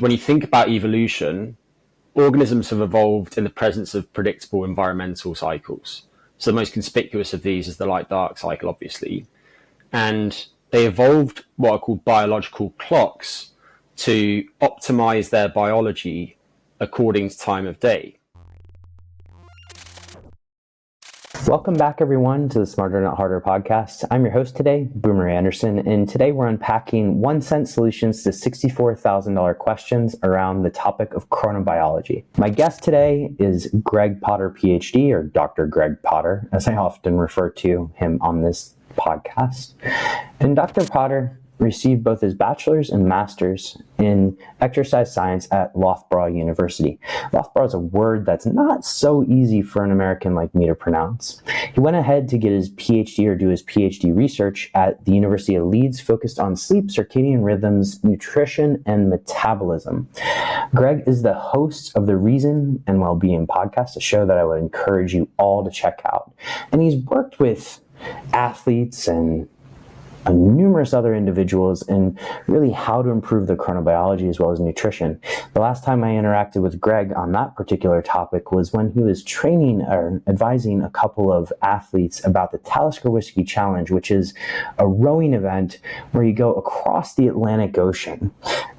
When you think about evolution, organisms have evolved in the presence of predictable environmental cycles. So the most conspicuous of these is the light-dark cycle, obviously. And they evolved what are called biological clocks to optimize their biology according to time of day. Welcome back, everyone, to the Smarter Not Harder podcast. I'm your host today, Boomer Anderson, and today we're unpacking 1-cent solutions to $64,000 questions around the topic of chronobiology. My guest today is Greg Potter, PhD, or Dr. Greg Potter, as I often refer to him on this podcast. And Dr. Potter received both his bachelor's and master's in exercise science at Loughborough University. Loughborough is a word that's not so easy for an American like me to pronounce. He went ahead to get his PhD or do his PhD research at the University of Leeds, focused on sleep, circadian rhythms, nutrition, and metabolism. Greg is the host of the Reason and Wellbeing podcast, a show that I would encourage you all to check out. And he's worked with athletes and numerous other individuals and really how to improve their chronobiology as well as nutrition. The last time I interacted with Greg on that particular topic was when he was training or advising a couple of athletes about the Talisker Whiskey Challenge, which is a rowing event where you go across the Atlantic Ocean.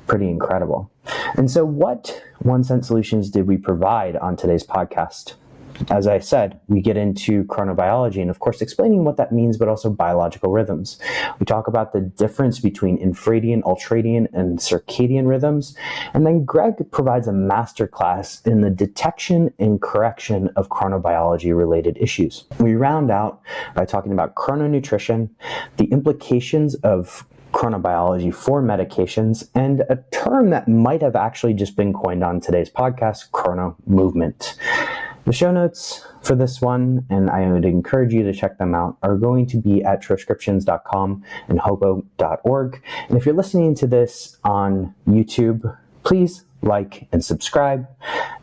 Pretty incredible. And so what 1-cent solutions did we provide on today's podcast? As I said, we get into chronobiology and, of course, explaining what that means, but also biological rhythms. We talk about the difference between infradian, ultradian, and circadian rhythms. And then Greg provides a masterclass in the detection and correction of chronobiology-related issues. We round out by talking about chrononutrition, the implications of chronobiology for medications, and a term that might have actually just been coined on today's podcast, chrono movement. The show notes for this one, and I would encourage you to check them out, are going to be at transcriptions.com and hobo.org. And if you're listening to this on YouTube, please like and subscribe.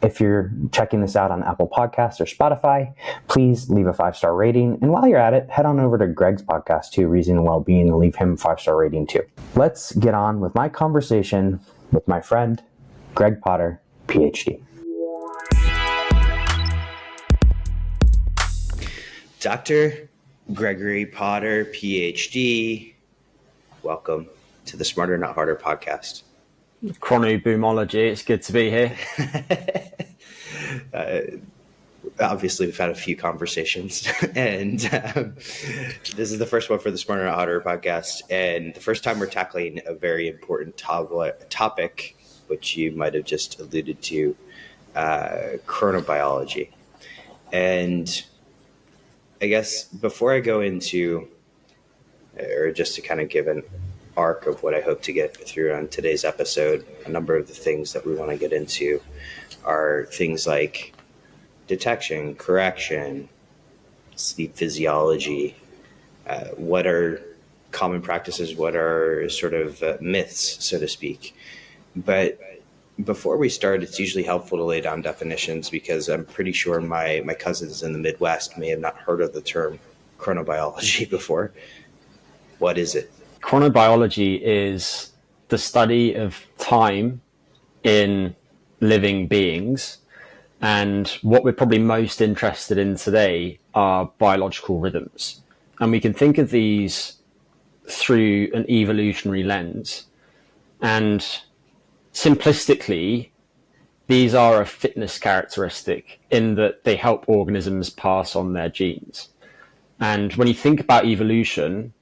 If you're checking this out on Apple Podcasts or Spotify, please leave a 5-star rating. And while you're at it, head on over to Greg's podcast too, Reason and Wellbeing, and leave him a 5-star rating too. Let's get on with my conversation with my friend, Greg Potter, PhD. Dr. Gregory Potter, PhD, welcome to the Smarter Not Harder podcast. Chronobiology, it's good to be here. Obviously, we've had a few conversations, and this is the first one for the Smarter Not Harder podcast, and the first time we're tackling a very important topic, which you might have just alluded to, chronobiology. And I guess before I go into, or just to kind of give an arc of what I hope to get through on today's episode, a number of the things that we want to get into are things like detection, correction, sleep physiology, what are common practices, what are sort of myths, so to speak. But before we start, it's usually helpful to lay down definitions because I'm pretty sure my cousins in the Midwest may have not heard of the term chronobiology before. What is it? Chronobiology is the study of time in living beings. And what we're probably most interested in today are biological rhythms. And we can think of these through an evolutionary lens. And simplistically, these are a fitness characteristic in that they help organisms pass on their genes. And when you think about evolution,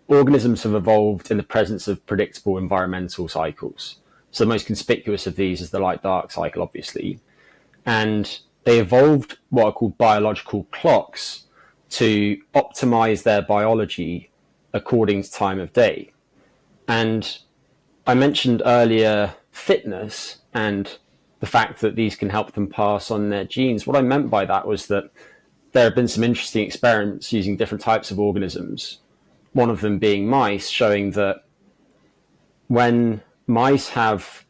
organisms have evolved in the presence of predictable environmental cycles. So the most conspicuous of these is the light-dark cycle, obviously. And they evolved what are called biological clocks to optimize their biology according to time of day. And I mentioned earlier fitness and the fact that these can help them pass on their genes. What I meant by that was that there have been some interesting experiments using different types of organisms, one of them being mice, showing that when mice have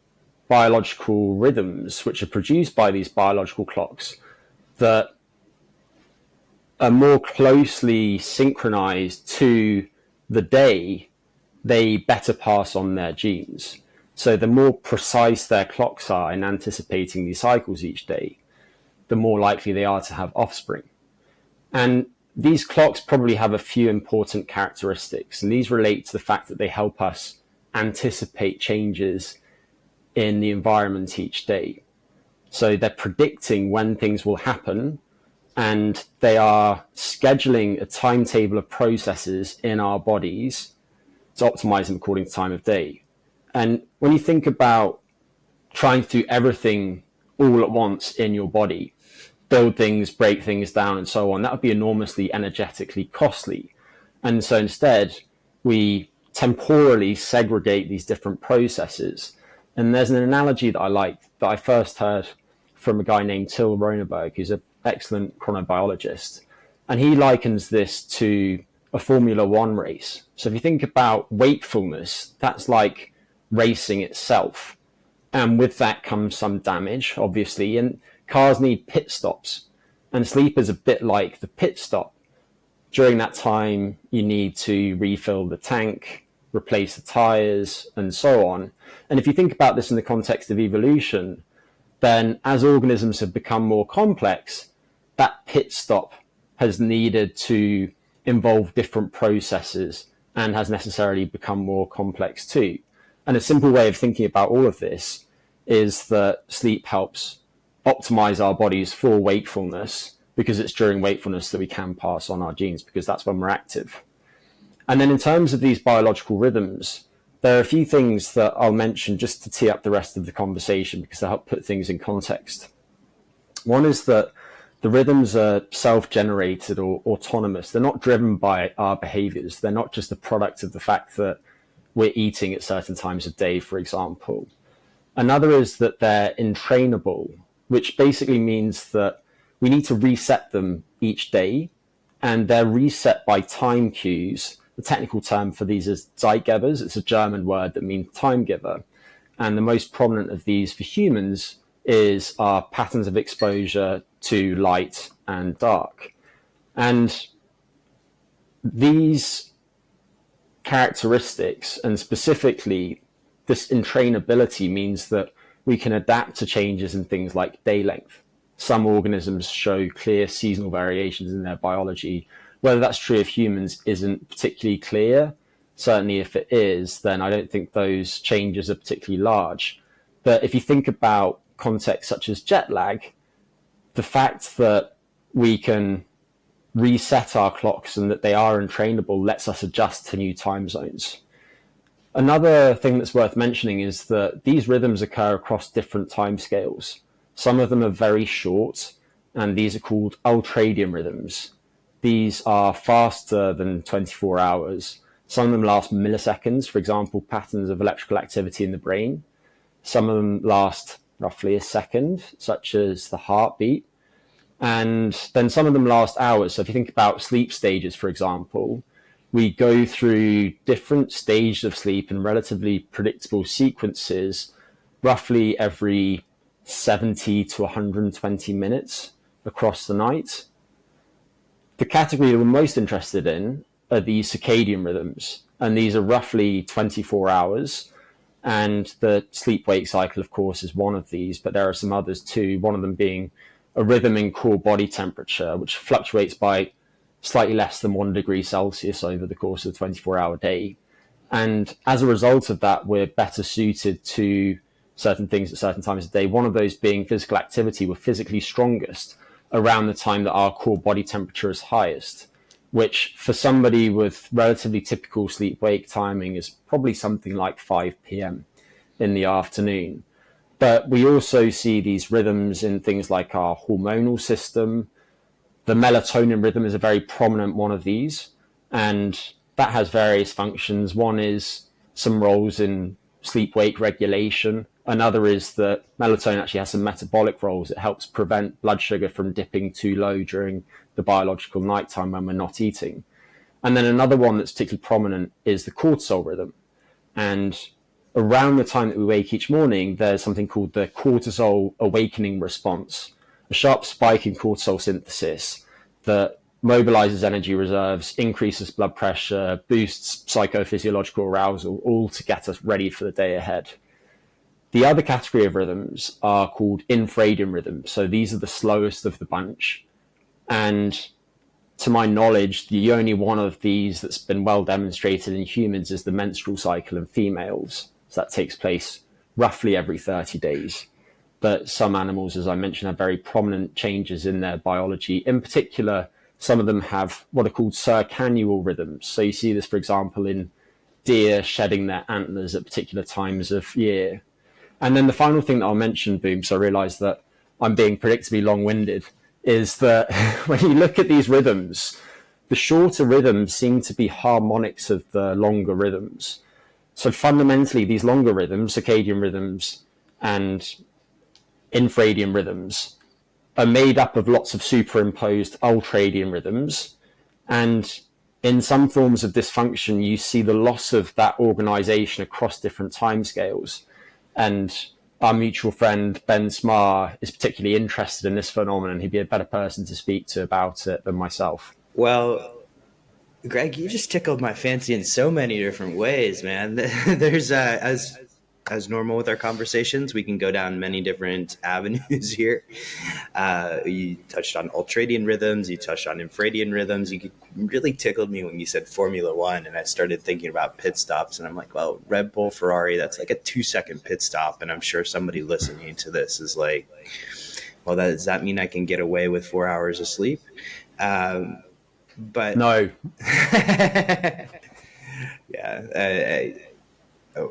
biological rhythms which are produced by these biological clocks that are more closely synchronized to the day, they better pass on their genes. So the more precise their clocks are in anticipating these cycles each day, the more likely they are to have offspring. And these clocks probably have a few important characteristics, and these relate to the fact that they help us anticipate changes in the environment each day. So they're predicting when things will happen, and they are scheduling a timetable of processes in our bodies to optimize them according to time of day. And when you think about trying to do everything all at once in your body, build things, break things down, and so on, that would be enormously energetically costly. And so instead, we temporally segregate these different processes. And there's an analogy that I like that I first heard from a guy named Till Roneberg, who's an excellent chronobiologist. And he likens this to a Formula One race. So if you think about wakefulness, that's like racing itself. And with that comes some damage, obviously. And cars need pit stops. And sleep is a bit like the pit stop. During that time, you need to refill the tank, replace the tires, and so on. And if you think about this in the context of evolution, then as organisms have become more complex, that pit stop has needed to involve different processes and has necessarily become more complex too. And a simple way of thinking about all of this is that sleep helps optimize our bodies for wakefulness, because it's during wakefulness that we can pass on our genes, because that's when we're active. And then in terms of these biological rhythms, there are a few things that I'll mention just to tee up the rest of the conversation, because they help put things in context. One is that the rhythms are self-generated or autonomous. They're not driven by our behaviors. They're not just a product of the fact that we're eating at certain times of day, for example. Another is that they're entrainable, which basically means that we need to reset them each day, and they're reset by time cues. The technical term for these is Zeitgebers. It's a German word that means time giver. And the most prominent of these for humans is our patterns of exposure to light and dark. And these characteristics, and specifically this entrainability, means that we can adapt to changes in things like day length. Some organisms show clear seasonal variations in their biology. Whether that's true of humans isn't particularly clear. Certainly if it is, then I don't think those changes are particularly large. But if you think about contexts such as jet lag, the fact that we can reset our clocks and that they are entrainable lets us adjust to new time zones. Another thing that's worth mentioning is that these rhythms occur across different timescales. Some of them are very short, and these are called ultradian rhythms. These are faster than 24 hours. Some of them last milliseconds, for example, patterns of electrical activity in the brain. Some of them last roughly a second, such as the heartbeat. And then some of them last hours. So if you think about sleep stages, for example, we go through different stages of sleep in relatively predictable sequences, roughly every 70 to 120 minutes across the night. The category that we're most interested in are the circadian rhythms, and these are roughly 24 hours. And the sleep-wake cycle, of course, is one of these, but there are some others too, one of them being a rhythm in core body temperature, which fluctuates by slightly less than 1 degree Celsius over the course of a 24-hour day. And as a result of that, we're better suited to certain things at certain times of day, one of those being physical activity. We're physically strongest around the time that our core body temperature is highest, which for somebody with relatively typical sleep-wake timing is probably something like 5 p.m. in the afternoon. But we also see these rhythms in things like our hormonal system. The melatonin rhythm is a very prominent one of these, and that has various functions. One is some roles in sleep-wake regulation. Another is that melatonin actually has some metabolic roles. It helps prevent blood sugar from dipping too low during the biological nighttime when we're not eating. And then another one that's particularly prominent is the cortisol rhythm. And around the time that we wake each morning, there's something called the cortisol awakening response, a sharp spike in cortisol synthesis that mobilizes energy reserves, increases blood pressure, boosts psychophysiological arousal, all to get us ready for the day ahead. The other category of rhythms are called infradian rhythms. So these are the slowest of the bunch. And to my knowledge, the only one of these that's been well demonstrated in humans is the menstrual cycle in females. So that takes place roughly every 30 days. But some animals, as I mentioned, have very prominent changes in their biology. In particular, some of them have what are called circannual rhythms. So you see this, for example, in deer shedding their antlers at particular times of year. And then the final thing that I'll mention, Boom, so I realise that I'm being predictably long-winded, is that when you look at these rhythms, the shorter rhythms seem to be harmonics of the longer rhythms. So fundamentally, these longer rhythms, circadian rhythms and infradian rhythms, are made up of lots of superimposed ultradian rhythms. And in some forms of dysfunction, you see the loss of that organization across different timescales. And our mutual friend, Ben Smar, is particularly interested in this phenomenon. He'd be a better person to speak to about it than myself. Well, Greg, you just tickled my fancy in so many different ways, man. There's as normal with our conversations, we can go down many different avenues here. You touched on ultradian rhythms, you touched on infradian rhythms. You really tickled me when you said Formula One, and I started thinking about pit stops, and I'm like, well, Red Bull, Ferrari, that's like a 2-second pit stop, and I'm sure somebody listening to this is like, well, does that mean I can get away with 4 hours of sleep? But no. Yeah,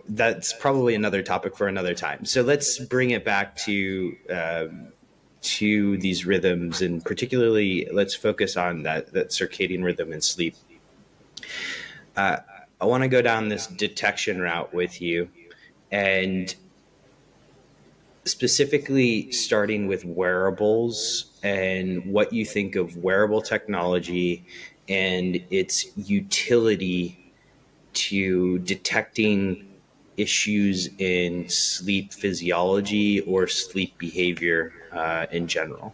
that's probably another topic for another time. So let's bring it back to these rhythms, and particularly let's focus on that circadian rhythm and sleep. I want to go down this detection route with you, and specifically starting with wearables and what you think of wearable technology and its utility to detecting issues in sleep physiology or sleep behavior in general.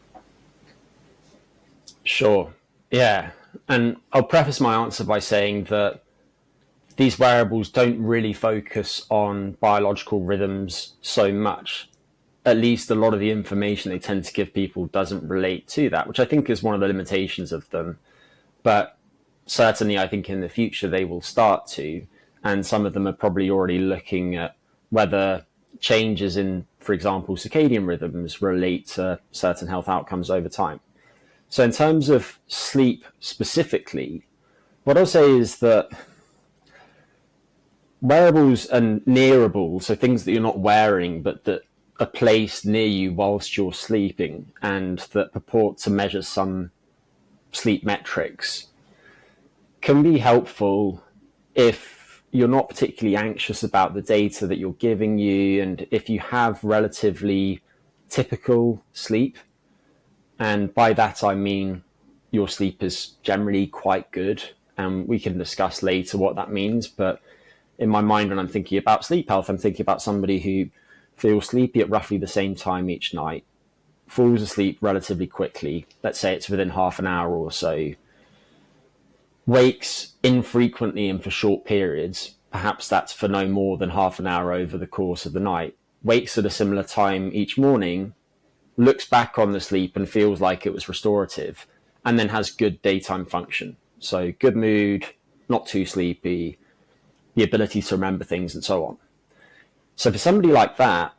Sure. Yeah. And I'll preface my answer by saying that these wearables don't really focus on biological rhythms so much. At least a lot of the information they tend to give people doesn't relate to that, which I think is one of the limitations of them. But certainly I think in the future they will start to, and some of them are probably already looking at whether changes in, for example, circadian rhythms relate to certain health outcomes over time. So in terms of sleep specifically, what I'll say is that wearables and nearables, so things that you're not wearing but that are placed near you whilst you're sleeping and that purport to measure some sleep metrics, can be helpful if you're not particularly anxious about the data that you're giving you, and if you have relatively typical sleep. And by that I mean your sleep is generally quite good, and we can discuss later what that means. But in my mind, when I'm thinking about sleep health, I'm thinking about somebody who feels sleepy at roughly the same time each night, falls asleep relatively quickly, let's say it's within half an hour or so, wakes infrequently and for short periods, perhaps that's for no more than half an hour over the course of the night, wakes at a similar time each morning, looks back on the sleep and feels like it was restorative, and then has good daytime function. So good mood, not too sleepy, the ability to remember things, and so on. So for somebody like that,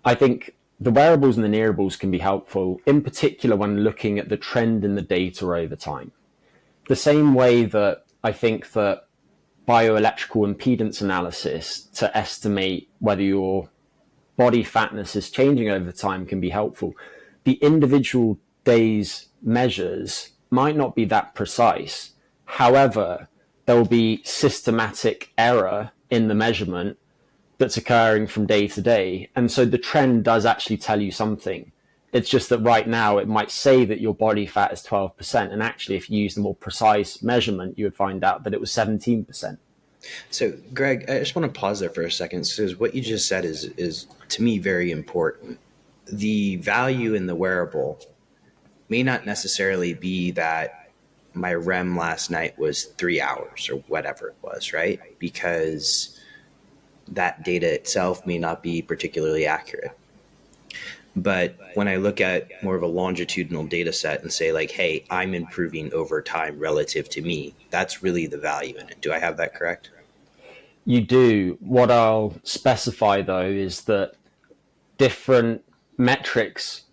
I think the wearables and the nearables can be helpful, in particular when looking at the trend in the data over time. The same way that I think that bioelectrical impedance analysis to estimate whether your body fatness is changing over time can be helpful. The individual day's measures might not be that precise. However, there will be systematic error in the measurement that's occurring from day to day. And so the trend does actually tell you something. It's just that right now it might say that your body fat is 12%. And actually, if you use a more precise measurement, you would find out that it was 17%. So, Greg, I just want to pause there for a second, because what you just said is to me very important. The value in the wearable may not necessarily be that my REM last night was 3 hours or whatever it was, right? Because that data itself may not be particularly accurate. But when I look at more of a longitudinal data set and say like, hey, I'm improving over time relative to me, that's really the value in it. Do I have that correct? You do. What I'll specify, though, is that different metrics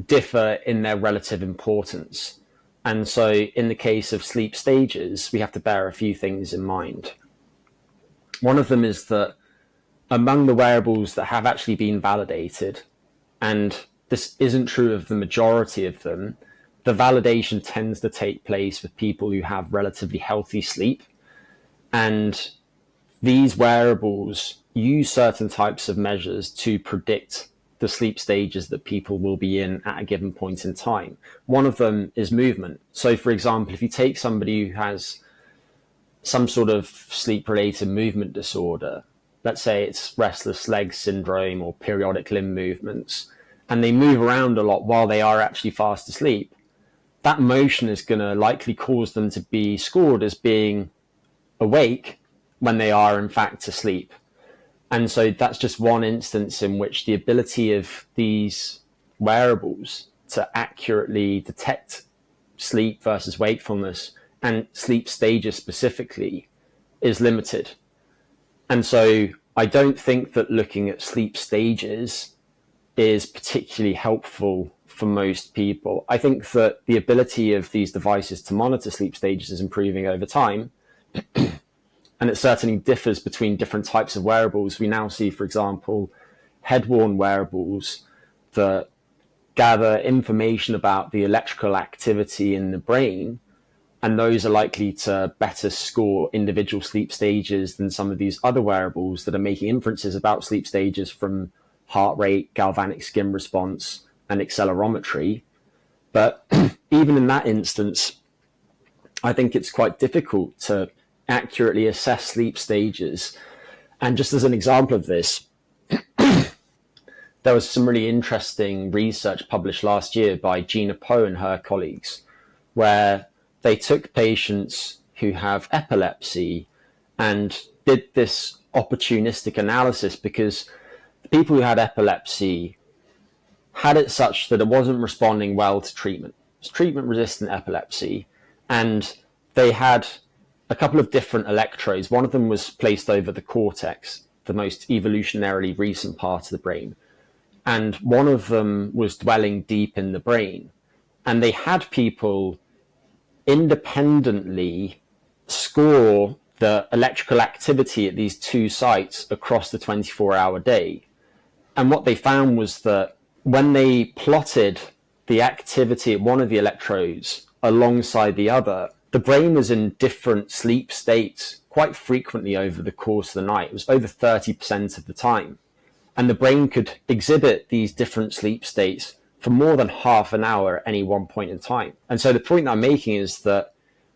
differ in their relative importance. And so in the case of sleep stages, we have to bear a few things in mind. One of them is that among the wearables that have actually been validated, and this isn't true of the majority of them, the validation tends to take place with people who have relatively healthy sleep. And these wearables use certain types of measures to predict the sleep stages that people will be in at a given point in time. One of them is movement. So, for example, if you take somebody who has some sort of sleep-related movement disorder, let's say it's restless leg syndrome or periodic limb movements, and they move around a lot while they are actually fast asleep, that motion is going to likely cause them to be scored as being awake when they are in fact asleep. And so that's just one instance in which the ability of these wearables to accurately detect sleep versus wakefulness and sleep stages specifically is limited. And so I don't think that looking at sleep stages is particularly helpful for most people. I think that the ability of these devices to monitor sleep stages is improving over time. And it certainly differs between different types of wearables. We now see, for example, head-worn wearables that gather information about the electrical activity in the brain, and those are likely to better score individual sleep stages than some of these other wearables that are making inferences about sleep stages from heart rate, galvanic skin response, and accelerometry. But even in that instance, I think it's quite difficult to accurately assess sleep stages. And just as an example of this, there was some really interesting research published last year by Gina Poe and her colleagues, where they took patients who have epilepsy and did this opportunistic analysis, because the people who had epilepsy had it such that it wasn't responding well to treatment. It's treatment-resistant epilepsy, and they had a couple of different electrodes. One of them was placed over the cortex, the most evolutionarily recent part of the brain. And one of them was dwelling deep in the brain. And they had people independently score the electrical activity at these two sites across the 24-hour day. And what they found was that when they plotted the activity at one of the electrodes alongside the other, the brain was in different sleep states quite frequently over the course of the night. It was over 30% of the time. And the brain could exhibit these different sleep states for more than half an hour at any one point in time. And so the point that I'm making is that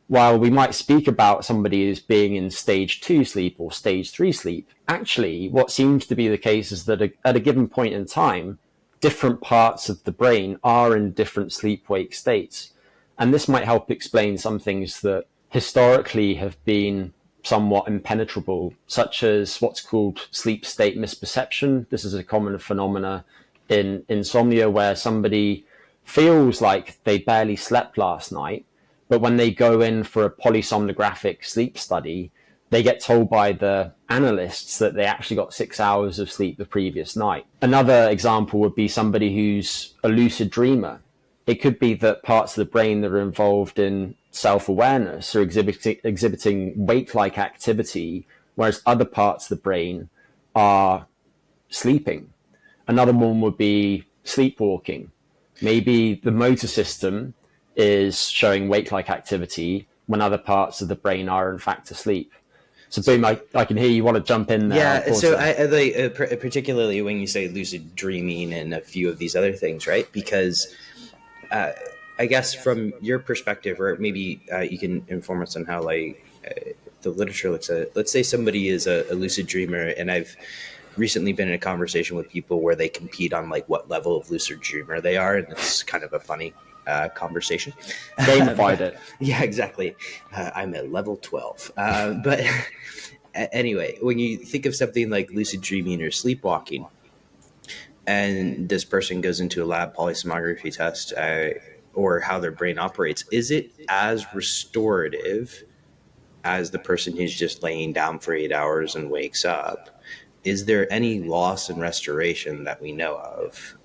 while we might speak about somebody as being in stage 2 sleep or stage 3 sleep, actually what seems to be the case is that at a given point in time, different parts of the brain are in different sleep-wake states. And this might help explain some things that historically have been somewhat impenetrable, such as what's called sleep state misperception. This is a common phenomena in insomnia where somebody feels like they barely slept last night, but when they go in for a polysomnographic sleep study, they get told by the analysts that they actually got 6 hours of sleep the previous night. Another example would be somebody who's a lucid dreamer. It could be that parts of the brain that are involved in self-awareness are exhibiting wake-like activity, whereas other parts of the brain are sleeping. Another one would be sleepwalking. Maybe the motor system is showing wake-like activity when other parts of the brain are in fact asleep. So Boom, I can hear you want to jump in there. Yeah, so I like, particularly when you say lucid dreaming and a few of these other things, right? Because I guess from your perspective, or maybe you can inform us on how the literature looks at it. Let's say somebody is a lucid dreamer, and I've recently been in a conversation with people where they compete on like what level of lucid dreamer they are, and it's kind of a funny conversation. Gamified it. Yeah, exactly. I'm at level 12. But Anyway, when you think of something like lucid dreaming or sleepwalking, and this person goes into a lab polysomnography test, or how their brain operates, is it as restorative as the person who's just laying down for 8 hours and wakes up? Is there any loss in restoration that we know of,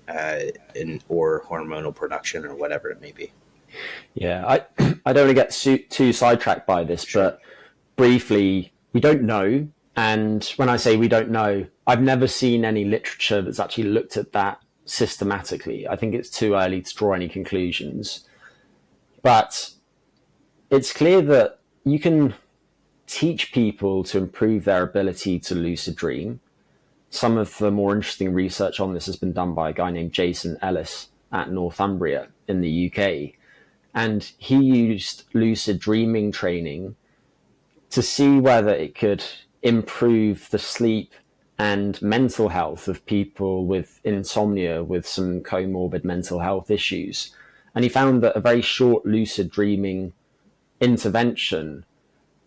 or hormonal production or whatever it may be? Yeah, I don't want to get too sidetracked by this, sure. But briefly, we don't know. And when I say we don't know, I've never seen any literature that's actually looked at that systematically. I think it's too early to draw any conclusions. But it's clear that you can teach people to improve their ability to lucid dream. Some of the more interesting research on this has been done by a guy named Jason Ellis at Northumbria in the UK. And he used lucid dreaming training to see whether it could improve the sleep and mental health of people with insomnia, with some comorbid mental health issues. And he found that a very short lucid dreaming intervention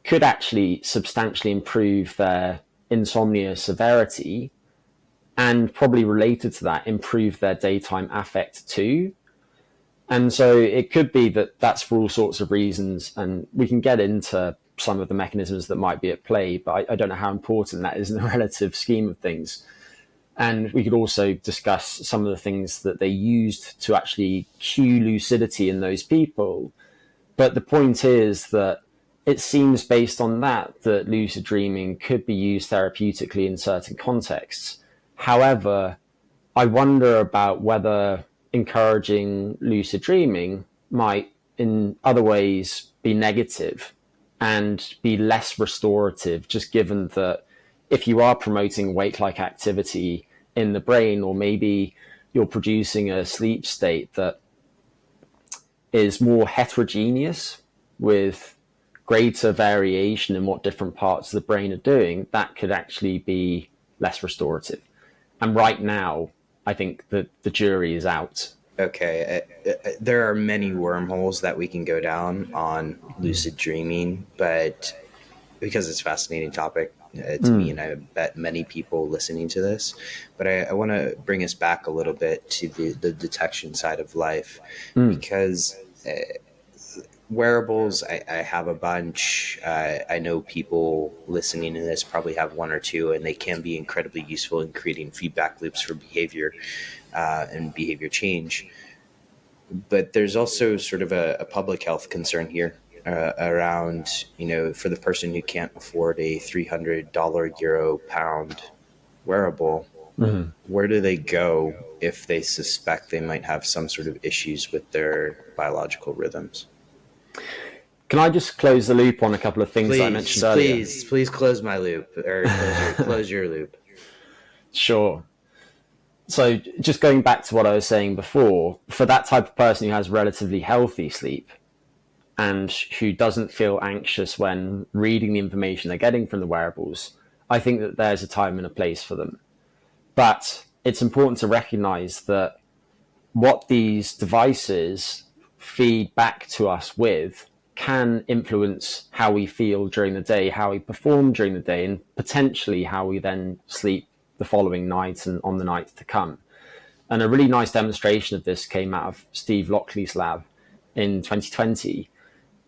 could actually substantially improve their insomnia severity, and probably related to that, improve their daytime affect too. And so it could be that that's for all sorts of reasons, and we can get into some of the mechanisms that might be at play, but I don't know how important that is in the relative scheme of things. And we could also discuss some of the things that they used to actually cue lucidity in those people. But the point is that it seems based on that lucid dreaming could be used therapeutically in certain contexts. However, I wonder about whether encouraging lucid dreaming might in other ways be negative and be less restorative, just given that if you are promoting wake-like activity in the brain, or maybe you're producing a sleep state that is more heterogeneous with greater variation in what different parts of the brain are doing, that could actually be less restorative. And right now, I think that the jury is out. Okay, there are many wormholes that we can go down on lucid dreaming, but because it's a fascinating topic to me, and I bet many people listening to this, but I want to bring us back a little bit to the detection side of life, because wearables, I have a bunch. I know people listening to this probably have one or two, and they can be incredibly useful in creating feedback loops for behavior and behavior change. But there's also sort of a public health concern here around, for the person who can't afford a $300 euro pound wearable, where do they go if they suspect they might have some sort of issues with their biological rhythms? Can I just close the loop on a couple of things that I mentioned earlier? Please close my loop, or close your loop. Sure. So just going back to what I was saying before, for that type of person who has relatively healthy sleep and who doesn't feel anxious when reading the information they're getting from the wearables, I think that there's a time and a place for them. But it's important to recognize that what these devices feed back to us with can influence how we feel during the day, how we perform during the day, and potentially how we then sleep the following night and on the nights to come. And a really nice demonstration of this came out of Steve Lockley's lab in 2020.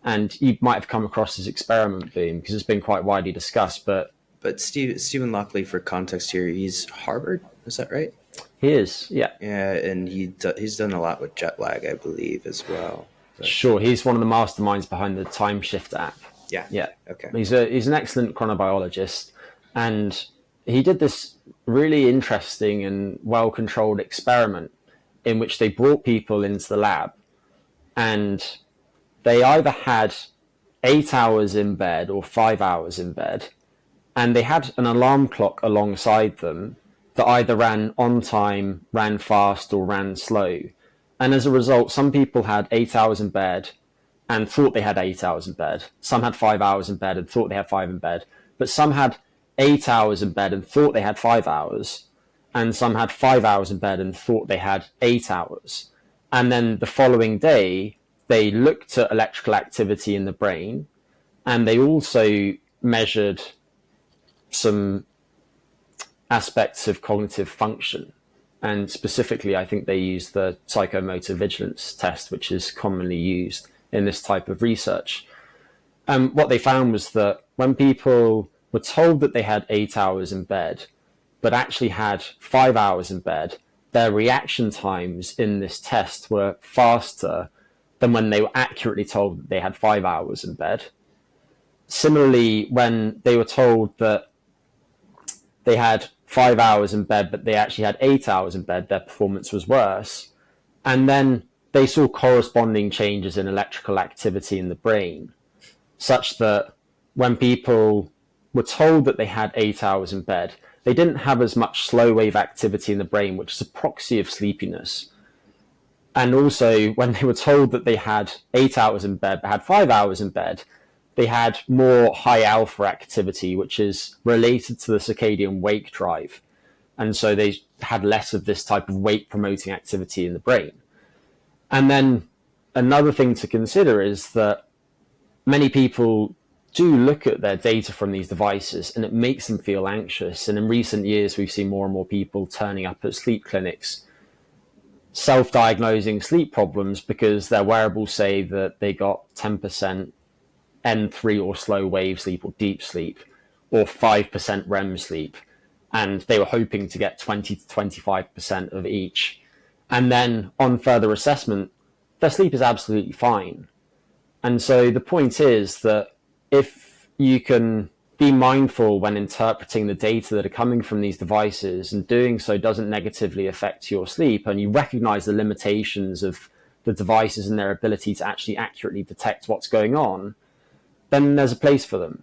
And you might have come across this experiment, Boom, because it's been quite widely discussed. But Stephen Lockley, for context here, he's Harvard, is that right? He is, yeah. Yeah, and he's done a lot with jet lag, I believe, as well. But sure, he's one of the masterminds behind the Time Shift app. Yeah. Okay. He's an excellent chronobiologist, and he did this really interesting and well-controlled experiment in which they brought people into the lab, and they either had 8 hours in bed or 5 hours in bed, and they had an alarm clock alongside them that either ran on time, ran fast, or ran slow. And as a result, some people had 8 hours in bed and thought they had 8 hours in bed. Some had 5 hours in bed and thought they had 5 in bed. But some had 8 hours in bed and thought they had 5 hours. And some had 5 hours in bed and thought they had 8 hours. And then the following day, they looked at electrical activity in the brain, and they also measured some aspects of cognitive function. And specifically, I think they use the psychomotor vigilance test, which is commonly used in this type of research. What they found was that when people were told that they had 8 hours in bed, but actually had 5 hours in bed, their reaction times in this test were faster than when they were accurately told that they had 5 hours in bed. Similarly, when they were told that they had 5 hours in bed, but they actually had 8 hours in bed, their performance was worse. And then they saw corresponding changes in electrical activity in the brain, such that when people were told that they had 8 hours in bed, they didn't have as much slow wave activity in the brain, which is a proxy of sleepiness. And also, when they were told that they had 8 hours in bed, but had 5 hours in bed, they had more high alpha activity, which is related to the circadian wake drive. And so they had less of this type of wake promoting activity in the brain. And then another thing to consider is that many people do look at their data from these devices and it makes them feel anxious. And in recent years, we've seen more and more people turning up at sleep clinics, self-diagnosing sleep problems because their wearables say that they got 10% N3 or slow wave sleep or deep sleep, or 5% REM sleep. And they were hoping to get 20 to 25% of each. And then on further assessment, their sleep is absolutely fine. And so the point is that if you can be mindful when interpreting the data that are coming from these devices, and doing so doesn't negatively affect your sleep, and you recognize the limitations of the devices and their ability to actually accurately detect what's going on, then there's a place for them.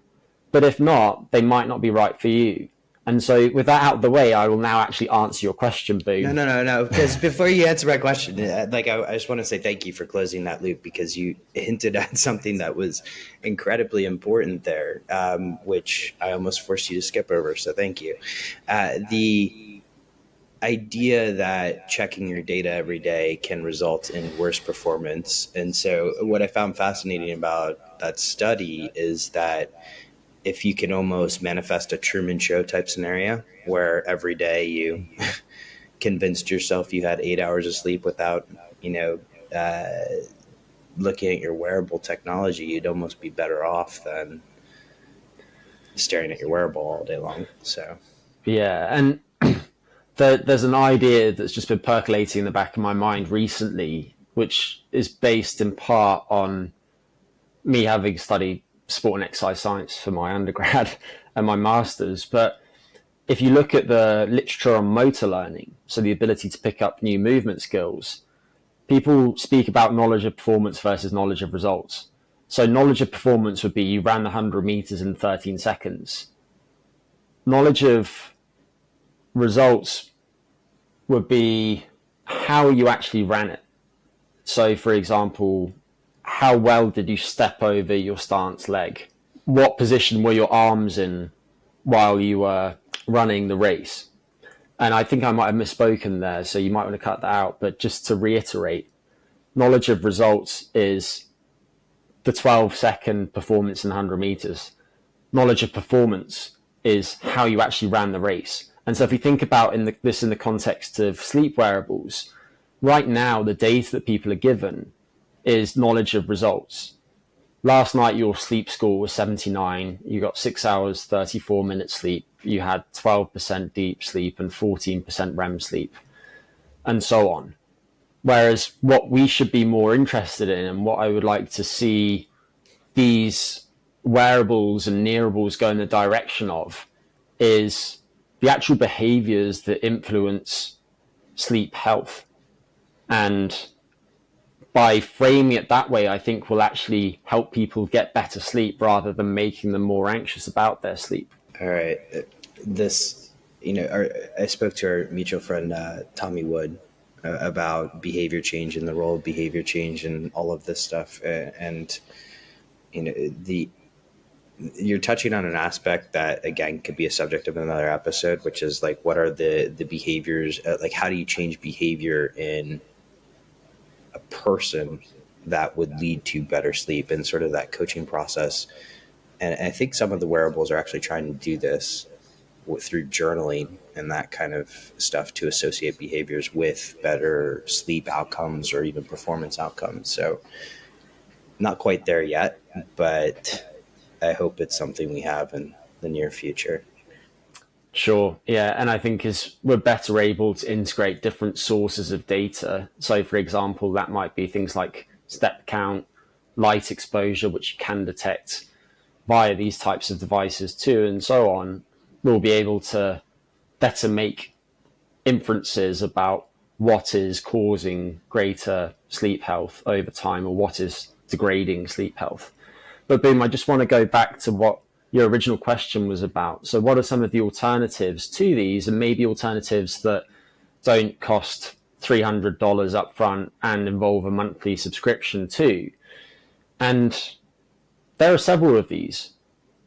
But if not, they might not be right for you. And so with that out of the way, I will now actually answer your question, Boo. No. Because before you answer my question, I just want to say thank you for closing that loop, because you hinted at something that was incredibly important there, which I almost forced you to skip over. So thank you. The idea that checking your data every day can result in worse performance. And so what I found fascinating about that study is that if you can almost manifest a Truman Show type scenario where every day you convinced yourself you had 8 hours of sleep without, looking at your wearable technology, you'd almost be better off than staring at your wearable all day long. So, yeah. And there's an idea that's just been percolating in the back of my mind recently, which is based in part on me having studied sport and exercise science for my undergrad and my master's. But if you look at the literature on motor learning, so the ability to pick up new movement skills, people speak about knowledge of performance versus knowledge of results. So knowledge of performance would be you ran 100 meters in 13 seconds. Knowledge of results would be how you actually ran it. So, for example, how well did you step over your stance leg? What position were your arms in while you were running the race? And I think I might have misspoken there, so you might want to cut that out. But just to reiterate, knowledge of results is the 12-second performance in 100 meters. Knowledge of performance is how you actually ran the race. And so if you think about this in the context of sleep wearables, right now the data that people are given is knowledge of results. Last night your sleep score was 79. You got 6 hours, 34 minutes sleep. You had 12% deep sleep and 14% REM sleep, and so on. Whereas what we should be more interested in, and what I would like to see these wearables and nearables go in the direction of, is the actual behaviors that influence sleep health. And by framing it that way, I think will actually help people get better sleep rather than making them more anxious about their sleep. All right. I spoke to our mutual friend, Tommy Wood, about behavior change and the role of behavior change and all of this stuff. You're touching on an aspect that, again, could be a subject of another episode, which is like, what are the behaviors, like how do you change behavior in a person that would lead to better sleep, and sort of that coaching process. And I think some of the wearables are actually trying to do this. through journaling and that kind of stuff to associate behaviors with better sleep outcomes or even performance outcomes. So not quite there yet, but I hope it's something we have in the near future. Sure. Yeah. And I think as we're better able to integrate different sources of data. So, for example, that might be things like step count, light exposure, which you can detect via these types of devices too, and so on. We'll be able to better make inferences about what is causing greater sleep health over time or what is degrading sleep health. But Boom, I just want to go back to what your original question was about. So what are some of the alternatives to these, and maybe alternatives that don't cost $300 upfront and involve a monthly subscription too? And there are several of these.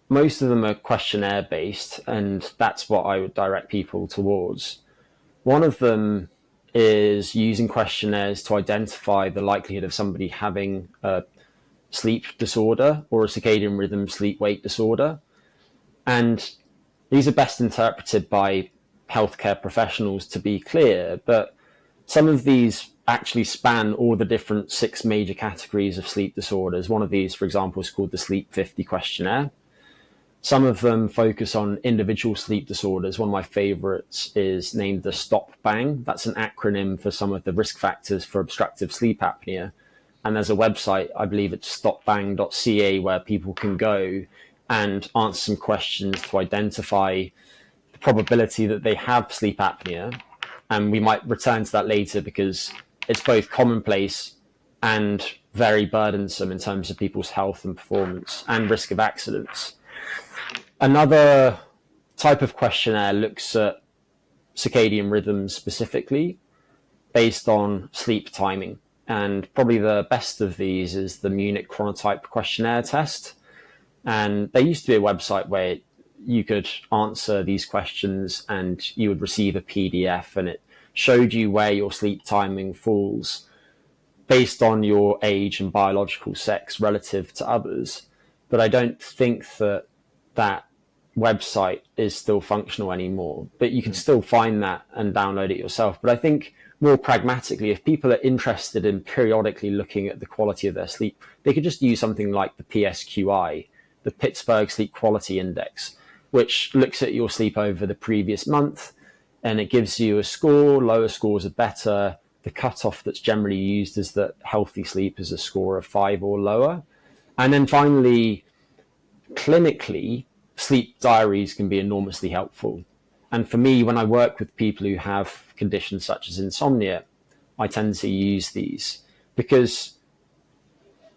Most of them are questionnaire based, and that's what I would direct people towards. One of them is using questionnaires to identify the likelihood of somebody having a sleep disorder or a circadian rhythm sleep-wake disorder. And these are best interpreted by healthcare professionals, to be clear, but some of these actually span all the different 6 major categories of sleep disorders. One of these, for example, is called the Sleep 50 questionnaire. Some of them focus on individual sleep disorders. One of my favorites is named the Stop Bang. That's an acronym for some of the risk factors for obstructive sleep apnea. And there's a website, I believe it's stopbang.ca, where people can go and answer some questions to identify the probability that they have sleep apnea. And we might return to that later because it's both commonplace and very burdensome in terms of people's health and performance and risk of accidents. Another type of questionnaire looks at circadian rhythms specifically based on sleep timing. And probably the best of these is the Munich Chronotype questionnaire test. And there used to be a website where you could answer these questions and you would receive a PDF, and it showed you where your sleep timing falls based on your age and biological sex relative to others. But I don't think that that website is still functional anymore, but you can still find that and download it yourself. But I think more pragmatically, if people are interested in periodically looking at the quality of their sleep, they could just use something like the PSQI, the Pittsburgh Sleep Quality Index, which looks at your sleep over the previous month, and it gives you a score. Lower scores are better. The cutoff that's generally used is that healthy sleep is a score of 5 or lower. And then finally, clinically, sleep diaries can be enormously helpful. And for me, when I work with people who have conditions such as insomnia, I tend to use these because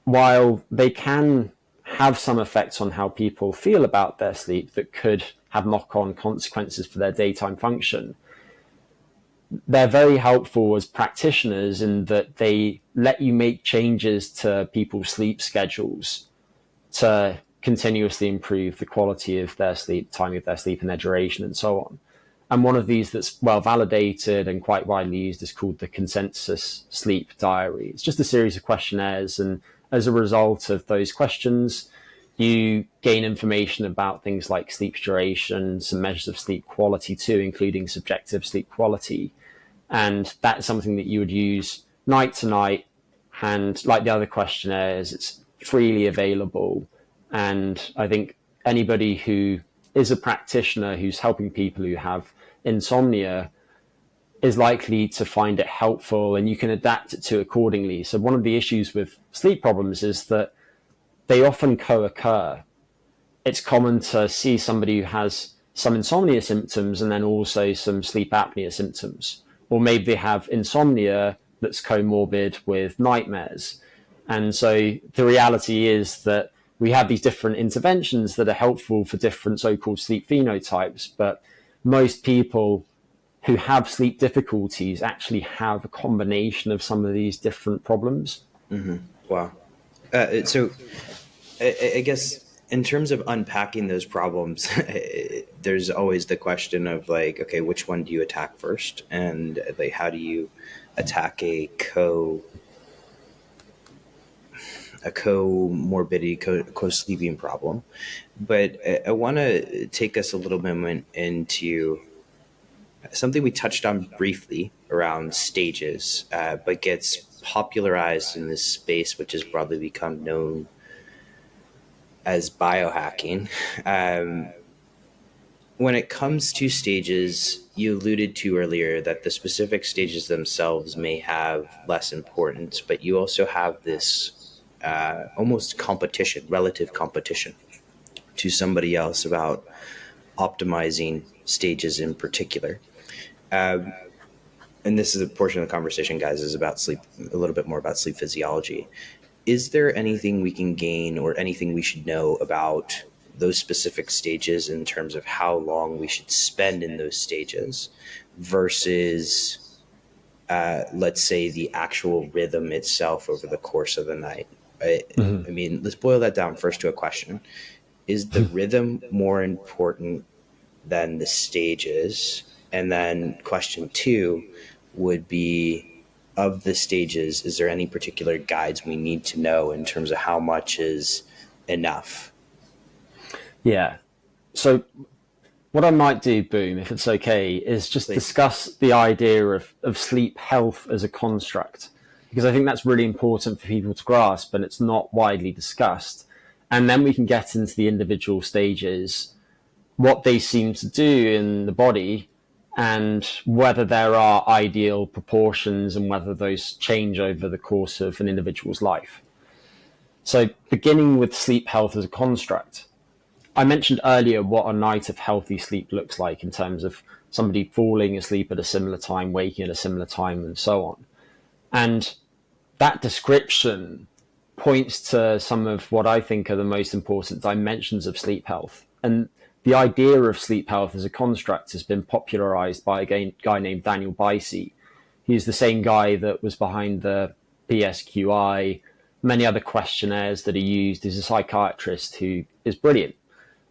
while they can have some effects on how people feel about their sleep that could have knock-on consequences for their daytime function, they're very helpful as practitioners in that they let you make changes to people's sleep schedules to continuously improve the quality of their sleep, timing of their sleep, and their duration, and so on. And one of these that's well validated and quite widely used is called the Consensus Sleep Diary. It's just a series of questionnaires, and as a result of those questions, you gain information about things like sleep duration, some measures of sleep quality too, including subjective sleep quality. And that's something that you would use night to night. And like the other questionnaires, it's freely available. And I think anybody who is a practitioner who's helping people who have insomnia is likely to find it helpful, and you can adapt it to accordingly. So one of the issues with sleep problems is that they often co-occur. It's common to see somebody who has some insomnia symptoms and then also some sleep apnea symptoms, or maybe they have insomnia that's comorbid with nightmares. And so the reality is that we have these different interventions that are helpful for different so-called sleep phenotypes, but most people who have sleep difficulties actually have a combination of some of these different problems. Mm-hmm. Wow. So I guess in terms of unpacking those problems, there's always the question of like, okay, which one do you attack first? And like, how do you attack a a comorbidity, co-sleeping problem. But I want to take us a little moment into something we touched on briefly around stages, but gets popularized in this space, which has broadly become known as biohacking. When it comes to stages, you alluded to earlier that the specific stages themselves may have less importance, but you also have this almost competition, relative competition to somebody else about optimizing stages in particular. And this is a portion of the conversation, guys, is about sleep, a little bit more about sleep physiology. Is there anything we can gain or anything we should know about those specific stages in terms of how long we should spend in those stages versus, let's say, the actual rhythm itself over the course of the night? I mean, let's boil that down first to a question. Is the rhythm more important than the stages? And then question 2 would be, of the stages, is there any particular guides we need to know in terms of how much is enough? Yeah. So what I might do, Boom, if it's okay, is just discuss the idea of sleep health as a construct, because I think that's really important for people to grasp, and it's not widely discussed. And then we can get into the individual stages, what they seem to do in the body, and whether there are ideal proportions and whether those change over the course of an individual's life. So beginning with sleep health as a construct, I mentioned earlier what a night of healthy sleep looks like in terms of somebody falling asleep at a similar time, waking at a similar time, and so on. And that description points to some of what I think are the most important dimensions of sleep health. And the idea of sleep health as a construct has been popularized by a guy named Daniel Bicey. He's the same guy that was behind the PSQI, many other questionnaires that are used. He's a psychiatrist who is brilliant.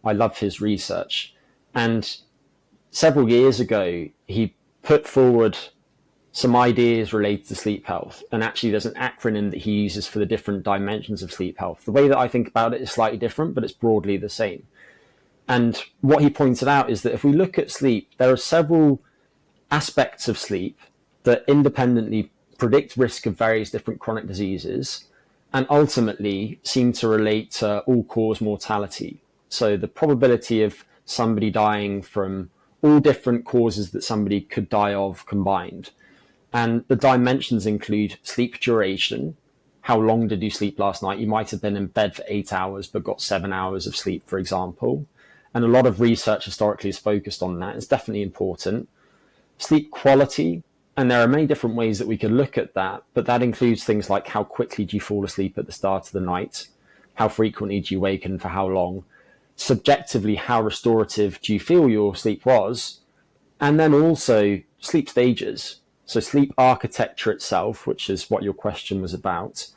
I love his research. And several years ago, he put forward some ideas related to sleep health. And actually, there's an acronym that he uses for the different dimensions of sleep health. The way that I think about it is slightly different, but it's broadly the same. And what he pointed out is that if we look at sleep, there are several aspects of sleep that independently predict risk of various different chronic diseases and ultimately seem to relate to all-cause mortality. So the probability of somebody dying from all different causes that somebody could die of combined. And the dimensions include sleep duration. How long did you sleep last night? You might have been in bed for 8 hours, but got 7 hours of sleep, for example. And a lot of research historically is focused on that. It's definitely important. Sleep quality, and there are many different ways that we could look at that, but that includes things like how quickly do you fall asleep at the start of the night? How frequently do you wake and for how long? Subjectively, how restorative do you feel your sleep was? And then also sleep stages. So sleep architecture itself, which is what your question was about,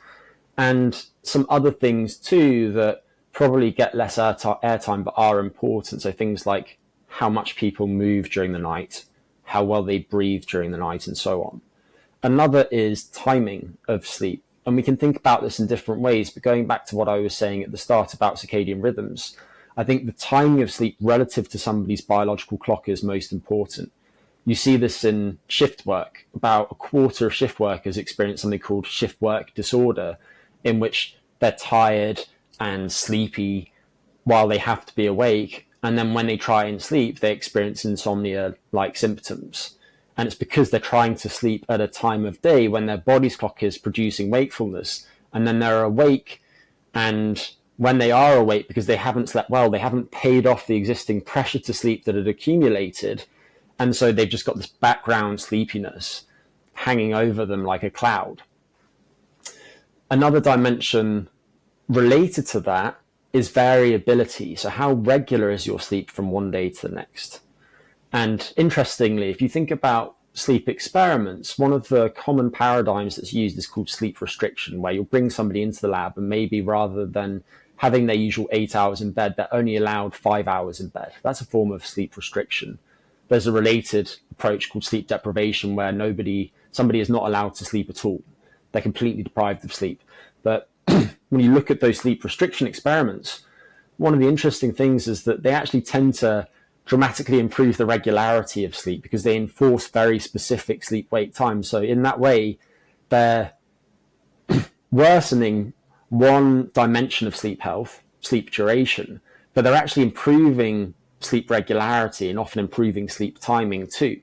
and some other things too that probably get less airtime but are important. So things like how much people move during the night, how well they breathe during the night, and so on. Another is timing of sleep. And we can think about this in different ways, but going back to what I was saying at the start about circadian rhythms, I think the timing of sleep relative to somebody's biological clock is most important. You see this in shift work. About a quarter of shift workers experience something called shift work disorder, in which they're tired and sleepy while they have to be awake. And then when they try and sleep, they experience insomnia-like symptoms. And it's because they're trying to sleep at a time of day when their body's clock is producing wakefulness. And then they're awake, and when they are awake, because they haven't slept well, they haven't paid off the existing pressure to sleep that had accumulated. And so they've just got this background sleepiness hanging over them like a cloud. Another dimension related to that is variability. So how regular is your sleep from one day to the next? And interestingly, if you think about sleep experiments, one of the common paradigms that's used is called sleep restriction, where you'll bring somebody into the lab and maybe rather than having their usual 8 hours in bed, they're only allowed 5 hours in bed. That's a form of sleep restriction. There's a related approach called sleep deprivation, where somebody is not allowed to sleep at all. They're completely deprived of sleep. But when you look at those sleep restriction experiments, one of the interesting things is that they actually tend to dramatically improve the regularity of sleep because they enforce very specific sleep-wake times. So in that way, they're worsening one dimension of sleep health, sleep duration, but they're actually improving sleep regularity and often improving sleep timing too.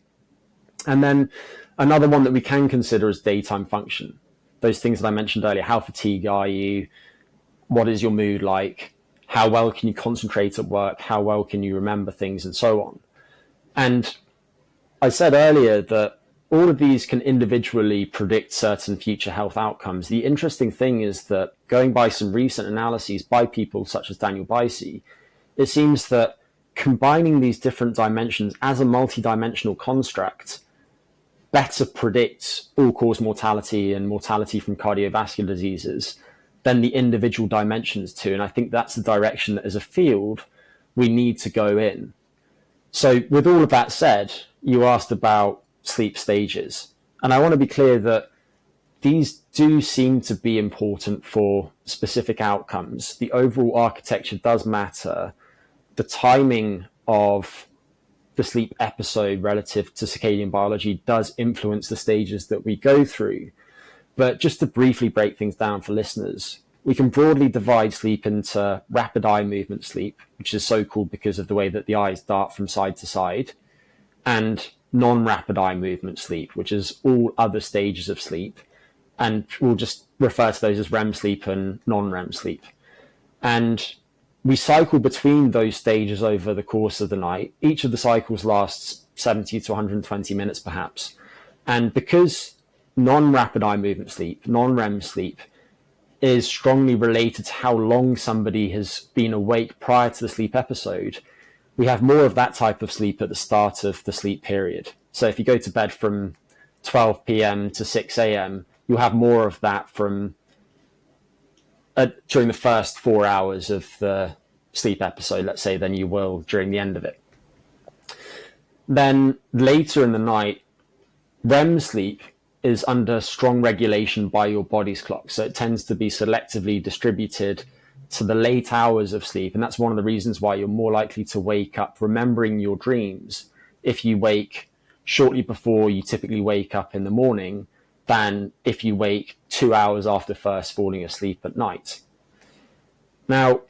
And then another one that we can consider is daytime function. Those things that I mentioned earlier, how fatigued are you? What is your mood like? How well can you concentrate at work? How well can you remember things, and so on? And I said earlier that all of these can individually predict certain future health outcomes. The interesting thing is that going by some recent analyses by people such as Daniel Bicey, it seems that combining these different dimensions as a multidimensional construct better predicts all-cause mortality and mortality from cardiovascular diseases than the individual dimensions too. And I think that's the direction that as a field we need to go in. So with all of that said, you asked about sleep stages. And I want to be clear that these do seem to be important for specific outcomes. The overall architecture does matter. The timing of the sleep episode relative to circadian biology does influence the stages that we go through. But just to briefly break things down for listeners, we can broadly divide sleep into rapid eye movement sleep, which is so called because of the way that the eyes dart from side to side, and non-rapid eye movement sleep, which is all other stages of sleep. And we'll just refer to those as REM sleep and non-REM sleep. And we cycle between those stages over the course of the night. Each of the cycles lasts 70 to 120 minutes perhaps. And because non-rapid eye movement sleep, non-REM sleep, is strongly related to how long somebody has been awake prior to the sleep episode, we have more of that type of sleep at the start of the sleep period. So if you go to bed from 12 p.m. to 6 a.m., you'll have more of that from during the first 4 hours of the sleep episode, let's say, than you will during the end of it. Then later in the night, REM sleep is under strong regulation by your body's clock. So it tends to be selectively distributed to the late hours of sleep. And that's one of the reasons why you're more likely to wake up remembering your dreams if you wake shortly before you typically wake up in the morning than if you wake 2 hours after first falling asleep at night. Now,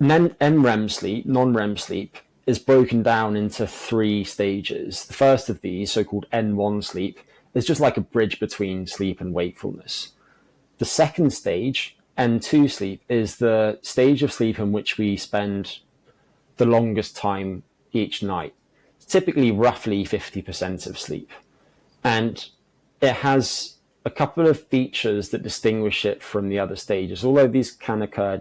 NREM sleep, non-REM sleep, is broken down into 3 stages. The first of these, so-called N1 sleep, is just like a bridge between sleep and wakefulness. The second stage, N2 sleep, is the stage of sleep in which we spend the longest time each night. It's typically roughly 50% of sleep. And it has a couple of features that distinguish it from the other stages, although these can occur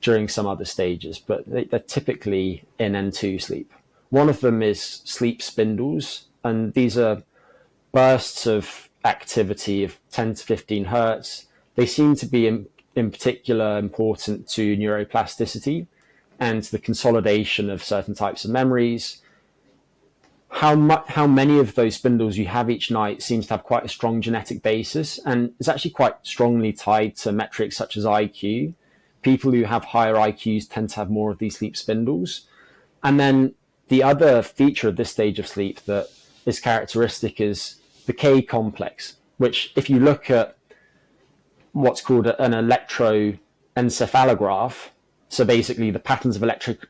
during some other stages, but they're typically in N2 sleep. One of them is sleep spindles, and these are bursts of activity of 10 to 15 hertz. They seem to be in particular important to neuroplasticity and the consolidation of certain types of memories. How many of those spindles you have each night seems to have quite a strong genetic basis, and is actually quite strongly tied to metrics such as IQ. People who have higher IQs tend to have more of these sleep spindles. And then the other feature of this stage of sleep that is characteristic is the K complex, which if you look at what's called an electroencephalograph, so basically the patterns of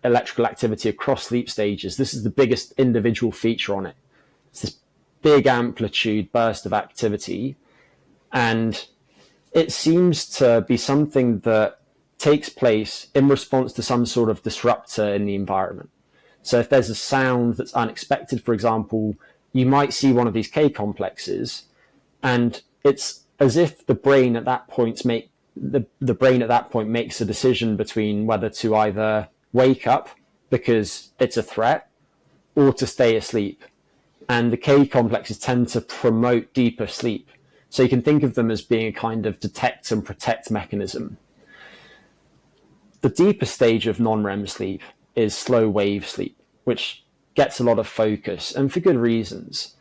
electrical activity across sleep stages, this is the biggest individual feature on it. It's this big amplitude burst of activity. And it seems to be something that takes place in response to some sort of disruptor in the environment. So if there's a sound that's unexpected, for example, you might see one of these K complexes, and it's as if the brain at that point makes a decision between whether to either wake up because it's a threat or to stay asleep. And the K complexes tend to promote deeper sleep. So you can think of them as being a kind of detect and protect mechanism. The deeper stage of non-REM sleep is slow wave sleep, which gets a lot of focus, and for good reasons.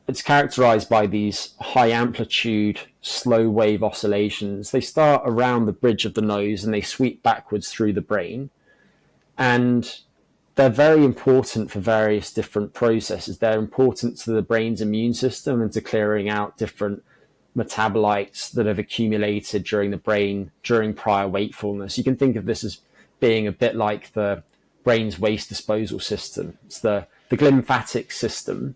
it's characterized by these high amplitude, slow wave oscillations. They start around the bridge of the nose and they sweep backwards through the brain. And they're very important for various different processes. They're important to the brain's immune system and to clearing out different metabolites that have accumulated during the brain during prior wakefulness. You can think of this as being a bit like the brain's waste disposal system. It's the glymphatic system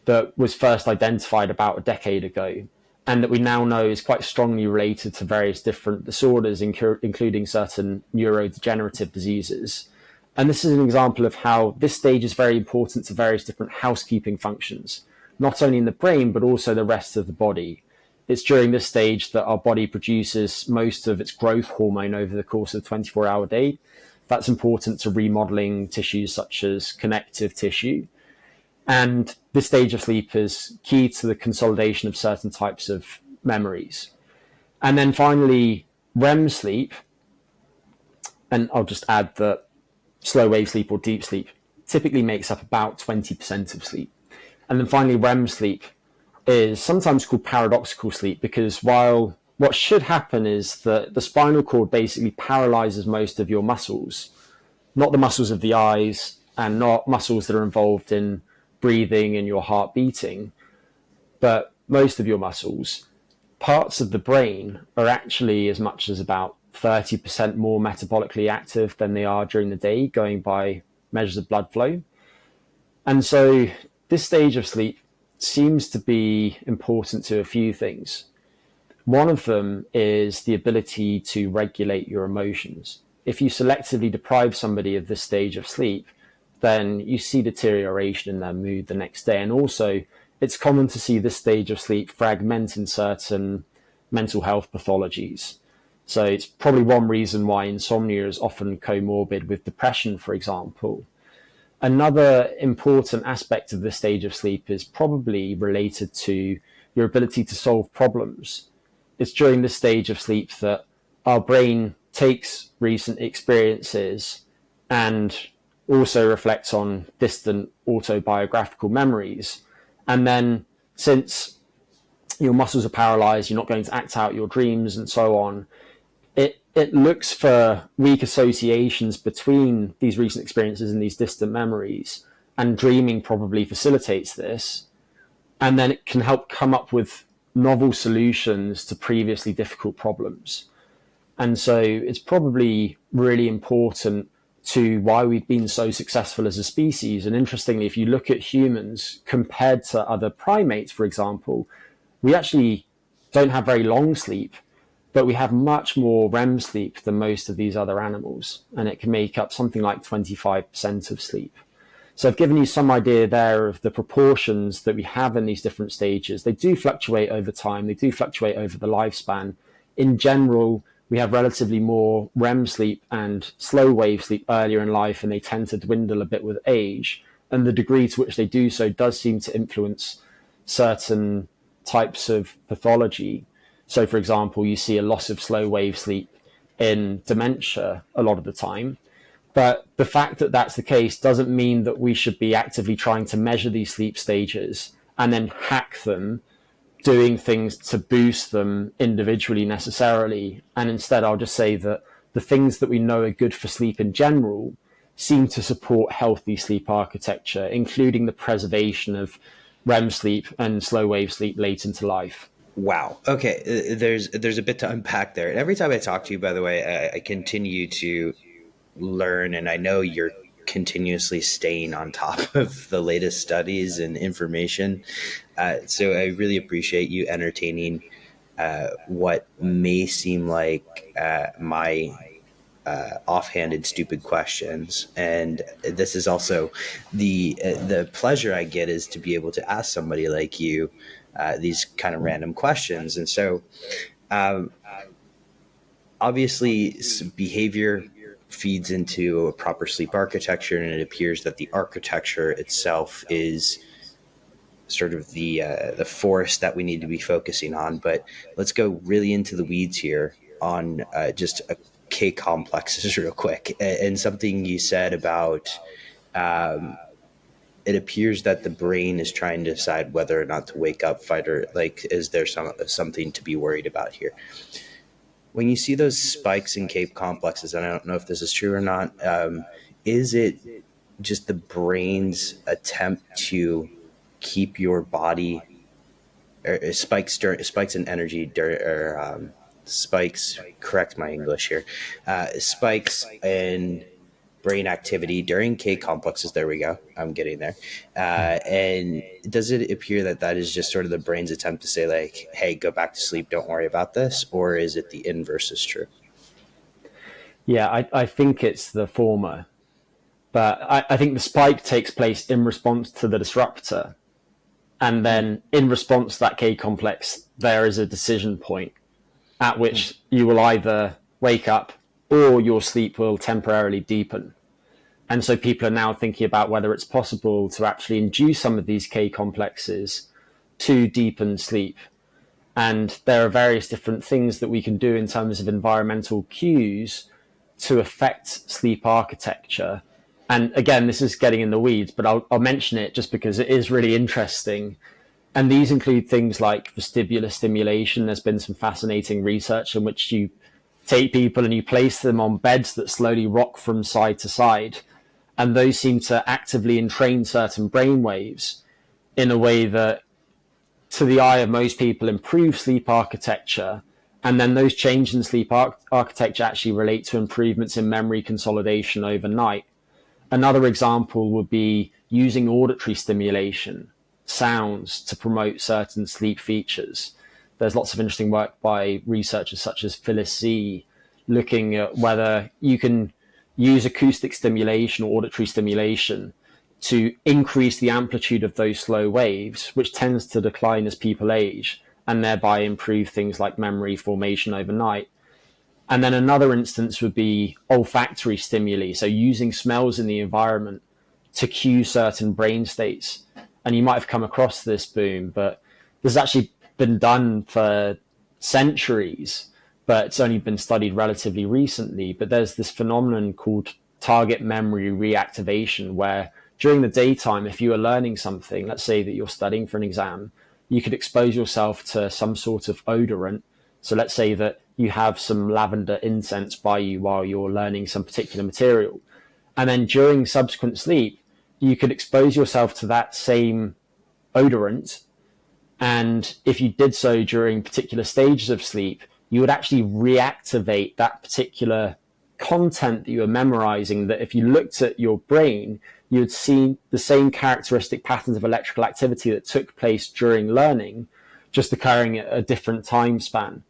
that was first identified about a decade ago, and that we now know is quite strongly related to various different disorders, including certain neurodegenerative diseases. And this is an example of how this stage is very important to various different housekeeping functions, not only in the brain, but also the rest of the body. It's during this stage that our body produces most of its growth hormone over the course of the 24-hour day. That's important to remodeling tissues such as connective tissue. And this stage of sleep is key to the consolidation of certain types of memories. And then finally, REM sleep, and I'll just add that slow wave sleep or deep sleep typically makes up about 20% of sleep. And then finally, REM sleep is sometimes called paradoxical sleep, because while what should happen is that the spinal cord basically paralyzes most of your muscles, not the muscles of the eyes and not muscles that are involved in breathing and your heart beating, but most of your muscles. Parts of the brain are actually as much as about 30% more metabolically active than they are during the day, going by measures of blood flow. And so this stage of sleep seems to be important to a few things. One of them is the ability to regulate your emotions. If you selectively deprive somebody of this stage of sleep, then you see deterioration in their mood the next day. And also, it's common to see this stage of sleep fragment in certain mental health pathologies. So it's probably one reason why insomnia is often comorbid with depression, for example. Another important aspect of this stage of sleep is probably related to your ability to solve problems. It's during this stage of sleep that our brain takes recent experiences and also reflects on distant autobiographical memories. And then, since your muscles are paralyzed, you're not going to act out your dreams and so on, it looks for weak associations between these recent experiences and these distant memories, and dreaming probably facilitates this. And then it can help come up with novel solutions to previously difficult problems. And so it's probably really important to why we've been so successful as a species. And interestingly, if you look at humans compared to other primates, for example, we actually don't have very long sleep, but we have much more REM sleep than most of these other animals. And it can make up something like 25% of sleep. So I've given you some idea there of the proportions that we have in these different stages. They do fluctuate over time. They do fluctuate over the lifespan. In general, we have relatively more REM sleep and slow wave sleep earlier in life, and they tend to dwindle a bit with age. And the degree to which they do so does seem to influence certain types of pathology. So, for example, you see a loss of slow wave sleep in dementia a lot of the time. But the fact that that's the case doesn't mean that we should be actively trying to measure these sleep stages and then hack them, doing things to boost them individually necessarily. And instead, I'll just say that the things that we know are good for sleep in general seem to support healthy sleep architecture, including the preservation of REM sleep and slow wave sleep late into life. Wow. Okay. There's a bit to unpack there. And every time I talk to you, by the way, I continue to learn, and I know you're continuously staying on top of the latest studies and information. So I really appreciate you entertaining what may seem like my offhanded, stupid questions. And this is also the pleasure I get is to be able to ask somebody like you these kind of random questions. And so obviously behavior feeds into a proper sleep architecture, and it appears that the architecture itself is sort of the forest that we need to be focusing on. But let's go really into the weeds here on just K complexes real quick. And something you said about it appears that the brain is trying to decide whether or not to wake up, fight, or like, is there something to be worried about here? When you see those spikes in Cape complexes, and I don't know if this is true or not, is it just the brain's attempt to keep your body, or spikes in energy, or spikes, correct my English here, spikes in brain activity during K complexes, there we go, I'm getting there, and does it appear that that is just sort of the brain's attempt to say, like, hey, go back to sleep, don't worry about this, or is it the inverse is true? Yeah, I think it's the former, but I think the spike takes place in response to the disruptor, and then in response to that K complex there is a decision point at which you will either wake up or your sleep will temporarily deepen. And so people are now thinking about whether it's possible to actually induce some of these K complexes to deepen sleep. And there are various different things that we can do in terms of environmental cues to affect sleep architecture. And again, this is getting in the weeds, but I'll mention it just because it is really interesting. And these include things like vestibular stimulation. There's been some fascinating research in which you take people and you place them on beds that slowly rock from side to side. And those seem to actively entrain certain brain waves in a way that, to the eye of most people, improve sleep architecture. And then those changes in sleep architecture actually relate to improvements in memory consolidation overnight. Another example would be using auditory stimulation, sounds, to promote certain sleep features. There's lots of interesting work by researchers such as Phyllis C, looking at whether you can use acoustic stimulation or auditory stimulation to increase the amplitude of those slow waves, which tends to decline as people age, and thereby improve things like memory formation overnight. And then another instance would be olfactory stimuli, so using smells in the environment to cue certain brain states. And you might have come across this, Boom, but this has actually been done for centuries, but it's only been studied relatively recently. But there's this phenomenon called target memory reactivation, where during the daytime, if you are learning something, let's say that you're studying for an exam, you could expose yourself to some sort of odorant. So let's say that you have some lavender incense by you while you're learning some particular material. And then during subsequent sleep, you could expose yourself to that same odorant. And if you did so during particular stages of sleep, you would actually reactivate that particular content that you were memorizing, that if you looked at your brain, you would see the same characteristic patterns of electrical activity that took place during learning, just occurring at a different time span.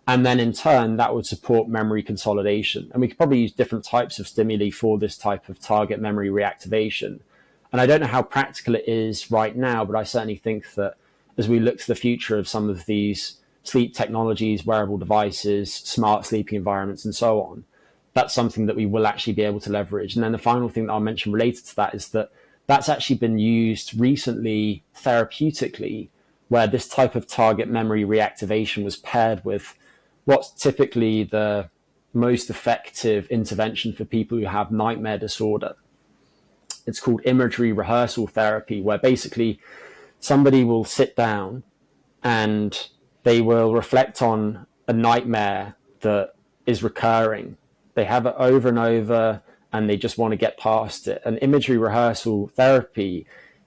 And then in turn, that would support memory consolidation. And we could probably use different types of stimuli for this type of target memory reactivation. And I don't know how practical it is right now, but I certainly think that as we look to the future of some of these sleep technologies, wearable devices, smart sleeping environments, and so on, that's something that we will actually be able to leverage. And then the final thing that I'll mention related to that is that that's actually been used recently therapeutically, where this type of target memory reactivation was paired with what's typically the most effective intervention for people who have nightmare disorder. It's called imagery rehearsal therapy, where basically somebody will sit down and they will reflect on a nightmare that is recurring. They have it over and over and they just want to get past it. And imagery rehearsal therapy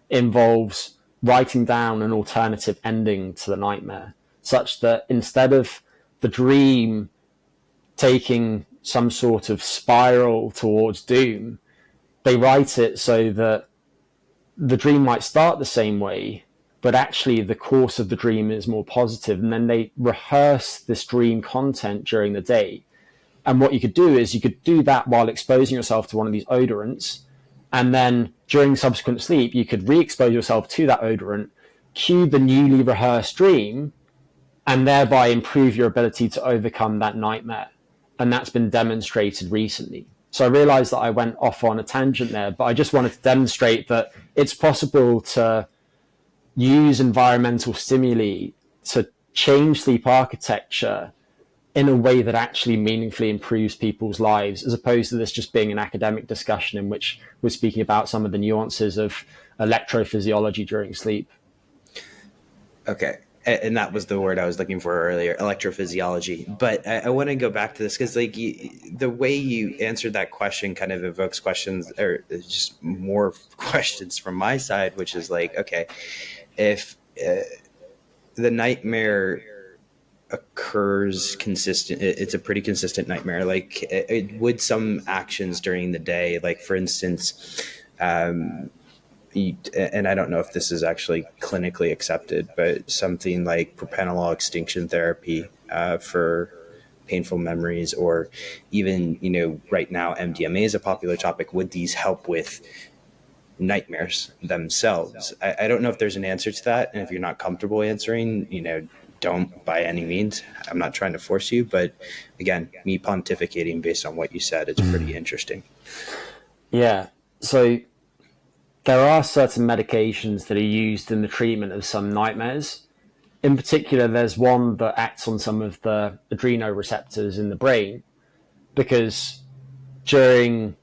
involves writing down an alternative ending to the nightmare, such that instead of the dream taking some sort of spiral towards doom, they write it so that the dream might start the same way, but actually the course of the dream is more positive. And then they rehearse this dream content during the day. And what you could do is you could do that while exposing yourself to one of these odorants. And then during subsequent sleep, you could re-expose yourself to that odorant, cue the newly rehearsed dream, and thereby improve your ability to overcome that nightmare. And that's been demonstrated recently. So I realized that I went off on a tangent there, but I just wanted to demonstrate that it's possible to use environmental stimuli to change sleep architecture in a way that actually meaningfully improves people's lives, as opposed to this just being an academic discussion in which we're speaking about some of the nuances of electrophysiology during sleep. Okay. And that was the word I was looking for earlier, electrophysiology. But I want to go back to this because, like, the way you answered that question kind of evokes questions, or just more questions from my side, which is like, okay, if the nightmare occurs consistent, it's a pretty consistent nightmare. Like, would some actions during the day, like for instance, and I don't know if this is actually clinically accepted, but something like propranolol extinction therapy for painful memories, or even, right now MDMA is a popular topic. Would these help with nightmares themselves? I don't know if there's an answer to that. And if you're not comfortable answering, don't by any means. I'm not trying to force you, but again, me pontificating based on what you said, it's pretty interesting. Yeah. So there are certain medications that are used in the treatment of some nightmares. In particular, there's one that acts on some of the adrenoreceptors in the brain, because during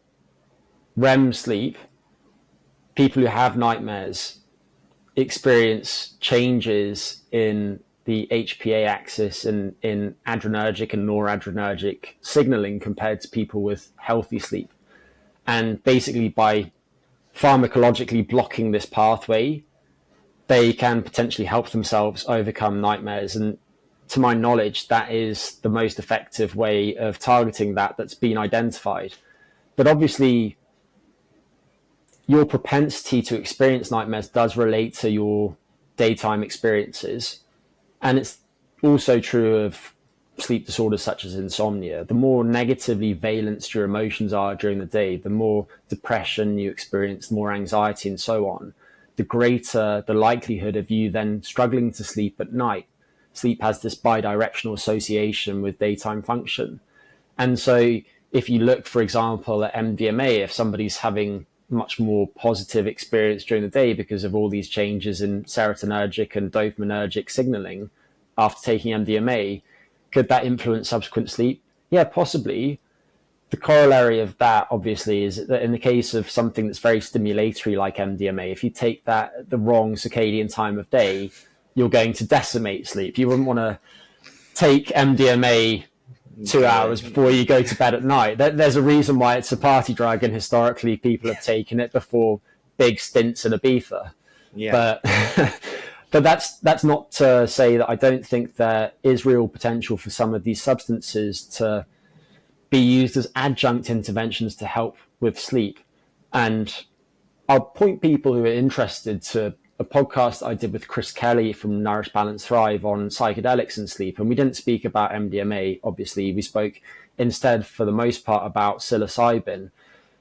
REM sleep, people who have nightmares experience changes in the HPA axis and in adrenergic and noradrenergic signaling compared to people with healthy sleep. And basically, by pharmacologically blocking this pathway, they can potentially help themselves overcome nightmares. And to my knowledge, that is the most effective way of targeting that's been identified. But obviously, your propensity to experience nightmares does relate to your daytime experiences. And it's also true of sleep disorders such as insomnia. The more negatively valenced your emotions are during the day, the more depression you experience, the more anxiety and so on, the greater the likelihood of you then struggling to sleep at night. Sleep has this bidirectional association with daytime function. And so if you look, for example, at MDMA, if somebody's having much more positive experience during the day because of all these changes in serotonergic and dopaminergic signaling after taking MDMA, could that influence subsequent sleep? Yeah, possibly. The corollary of that, obviously, is that in the case of something that's very stimulatory like MDMA, if you take that at the wrong circadian time of day, you're going to decimate sleep. You wouldn't want to take MDMA 2 hours before you go to bed at night. There's a reason why it's a party drug, and historically people have taken it before big stints in Ibiza. Yeah. But that's not to say that I don't think there is real potential for some of these substances to be used as adjunct interventions to help with sleep. And I'll point people who are interested to a podcast I did with Chris Kelly from Nourish, Balance, Thrive on psychedelics and sleep. And we didn't speak about MDMA, obviously. We spoke instead, for the most part, about psilocybin,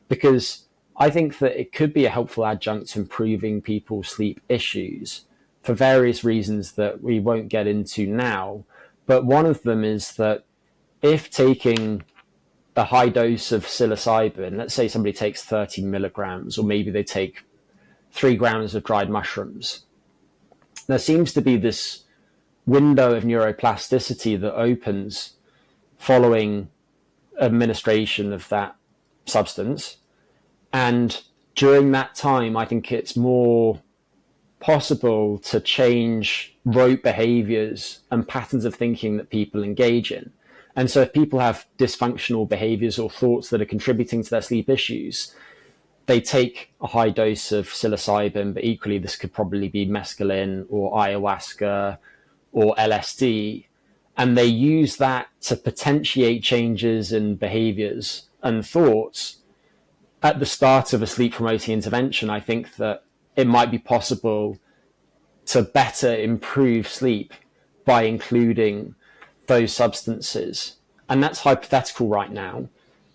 because I think that it could be a helpful adjunct to improving people's sleep issues for various reasons that we won't get into now. But one of them is that if taking a high dose of psilocybin, let's say somebody takes 30 milligrams, or maybe they take 3 grams of dried mushrooms, there seems to be this window of neuroplasticity that opens following administration of that substance. And during that time, I think it's more possible to change rote behaviors and patterns of thinking that people engage in. And so if people have dysfunctional behaviors or thoughts that are contributing to their sleep issues, they take a high dose of psilocybin, but equally this could probably be mescaline or ayahuasca or LSD, and they use that to potentiate changes in behaviors and thoughts at the start of a sleep promoting intervention. I think that it might be possible to better improve sleep by including those substances. And that's hypothetical right now,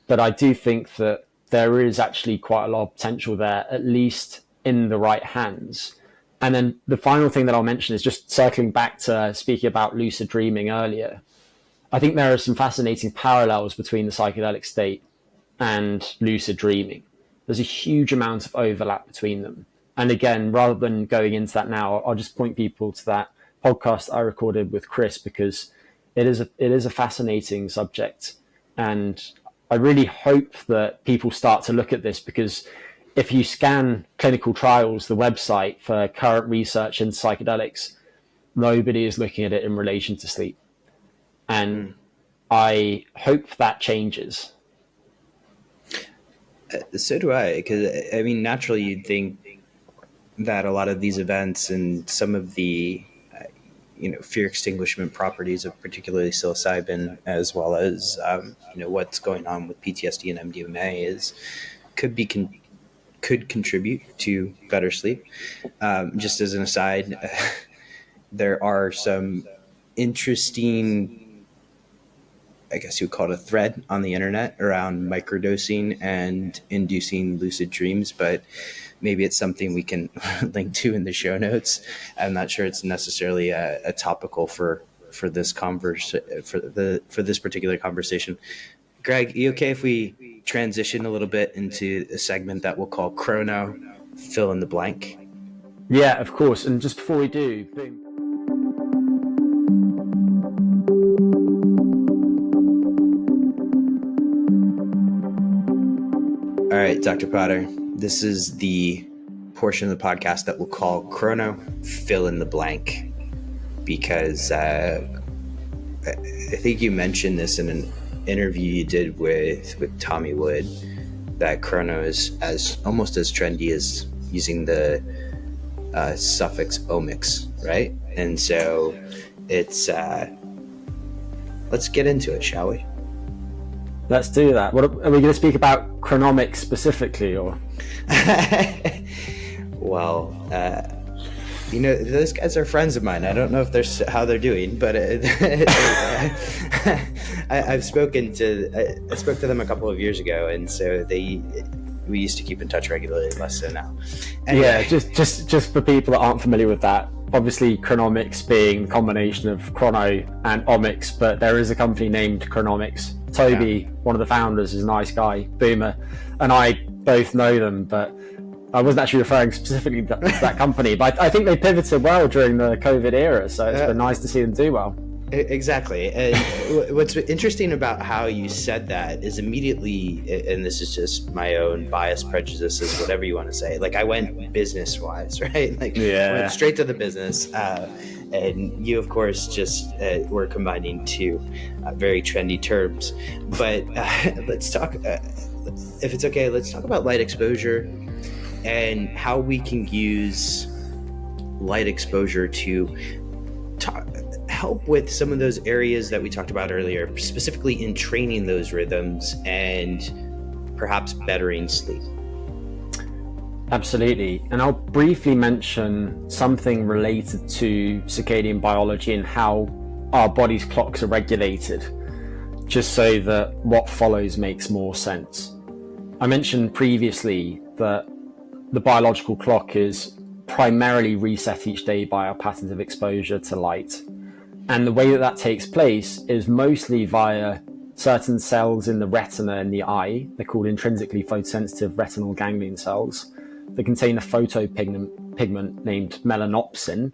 but I do think that there is actually quite a lot of potential there, at least in the right hands. And then the final thing that I'll mention is just circling back to speaking about lucid dreaming earlier. I think there are some fascinating parallels between the psychedelic state and lucid dreaming. There's a huge amount of overlap between them. And again, rather than going into that now, I'll just point people to that podcast I recorded with Chris, because it is a fascinating subject, and I really hope that people start to look at this, because if you scan clinical trials, the website for current research in psychedelics, nobody is looking at it in relation to sleep. And I hope that changes. So do I, because I mean, naturally you'd think that a lot of these events and some of the fear extinguishment properties of particularly psilocybin, as well as what's going on with PTSD and MDMA, could contribute to better sleep. Just as an aside, there are some interesting, I guess you would call it a thread on the internet around microdosing and inducing lucid dreams, but maybe it's something we can link to in the show notes. I'm not sure it's necessarily a topical for this for this particular conversation. Greg, you okay if we transition a little bit into a segment that we'll call Chrono, fill in the blank? Yeah, of course. And just before we do, boom. All right, Dr. Potter, this is the portion of the podcast that we'll call Chrono, fill in the blank, because I think you mentioned this in an interview you did with Tommy Wood, that Chrono is almost as trendy as using the suffix omics, right? And so it's let's get into it, shall we? Let's do that. What are we going to speak about? Chronomics specifically, or? Well, those guys are friends of mine. I don't know if how they're doing, but I spoke to them a couple of years ago, and so we used to keep in touch regularly, less so now. Anyway. Yeah, just for people that aren't familiar with that, obviously chronomics being the combination of chrono and omics, but there is a company named Chronomics. Toby, one of the founders, is a nice guy, Boomer, and I both know them, but I wasn't actually referring specifically to that company, but I think they pivoted well during the COVID era, so it's been nice to see them do well. Exactly. And what's interesting about how you said that is immediately, and this is just my own bias, prejudices, whatever you want to say, like I went business wise, right? Like went straight to the business. And you, of course, just were combining two very trendy terms. But let's talk, if it's okay, let's talk about light exposure and how we can use light exposure to help with some of those areas that we talked about earlier, specifically in training those rhythms and perhaps bettering sleep. Absolutely. And I'll briefly mention something related to circadian biology and how our body's clocks are regulated, just so that what follows makes more sense. I mentioned previously that the biological clock is primarily reset each day by our patterns of exposure to light. And the way that takes place is mostly via certain cells in the retina in the eye. They're called intrinsically photosensitive retinal ganglion cells. They contain a photopigment named melanopsin,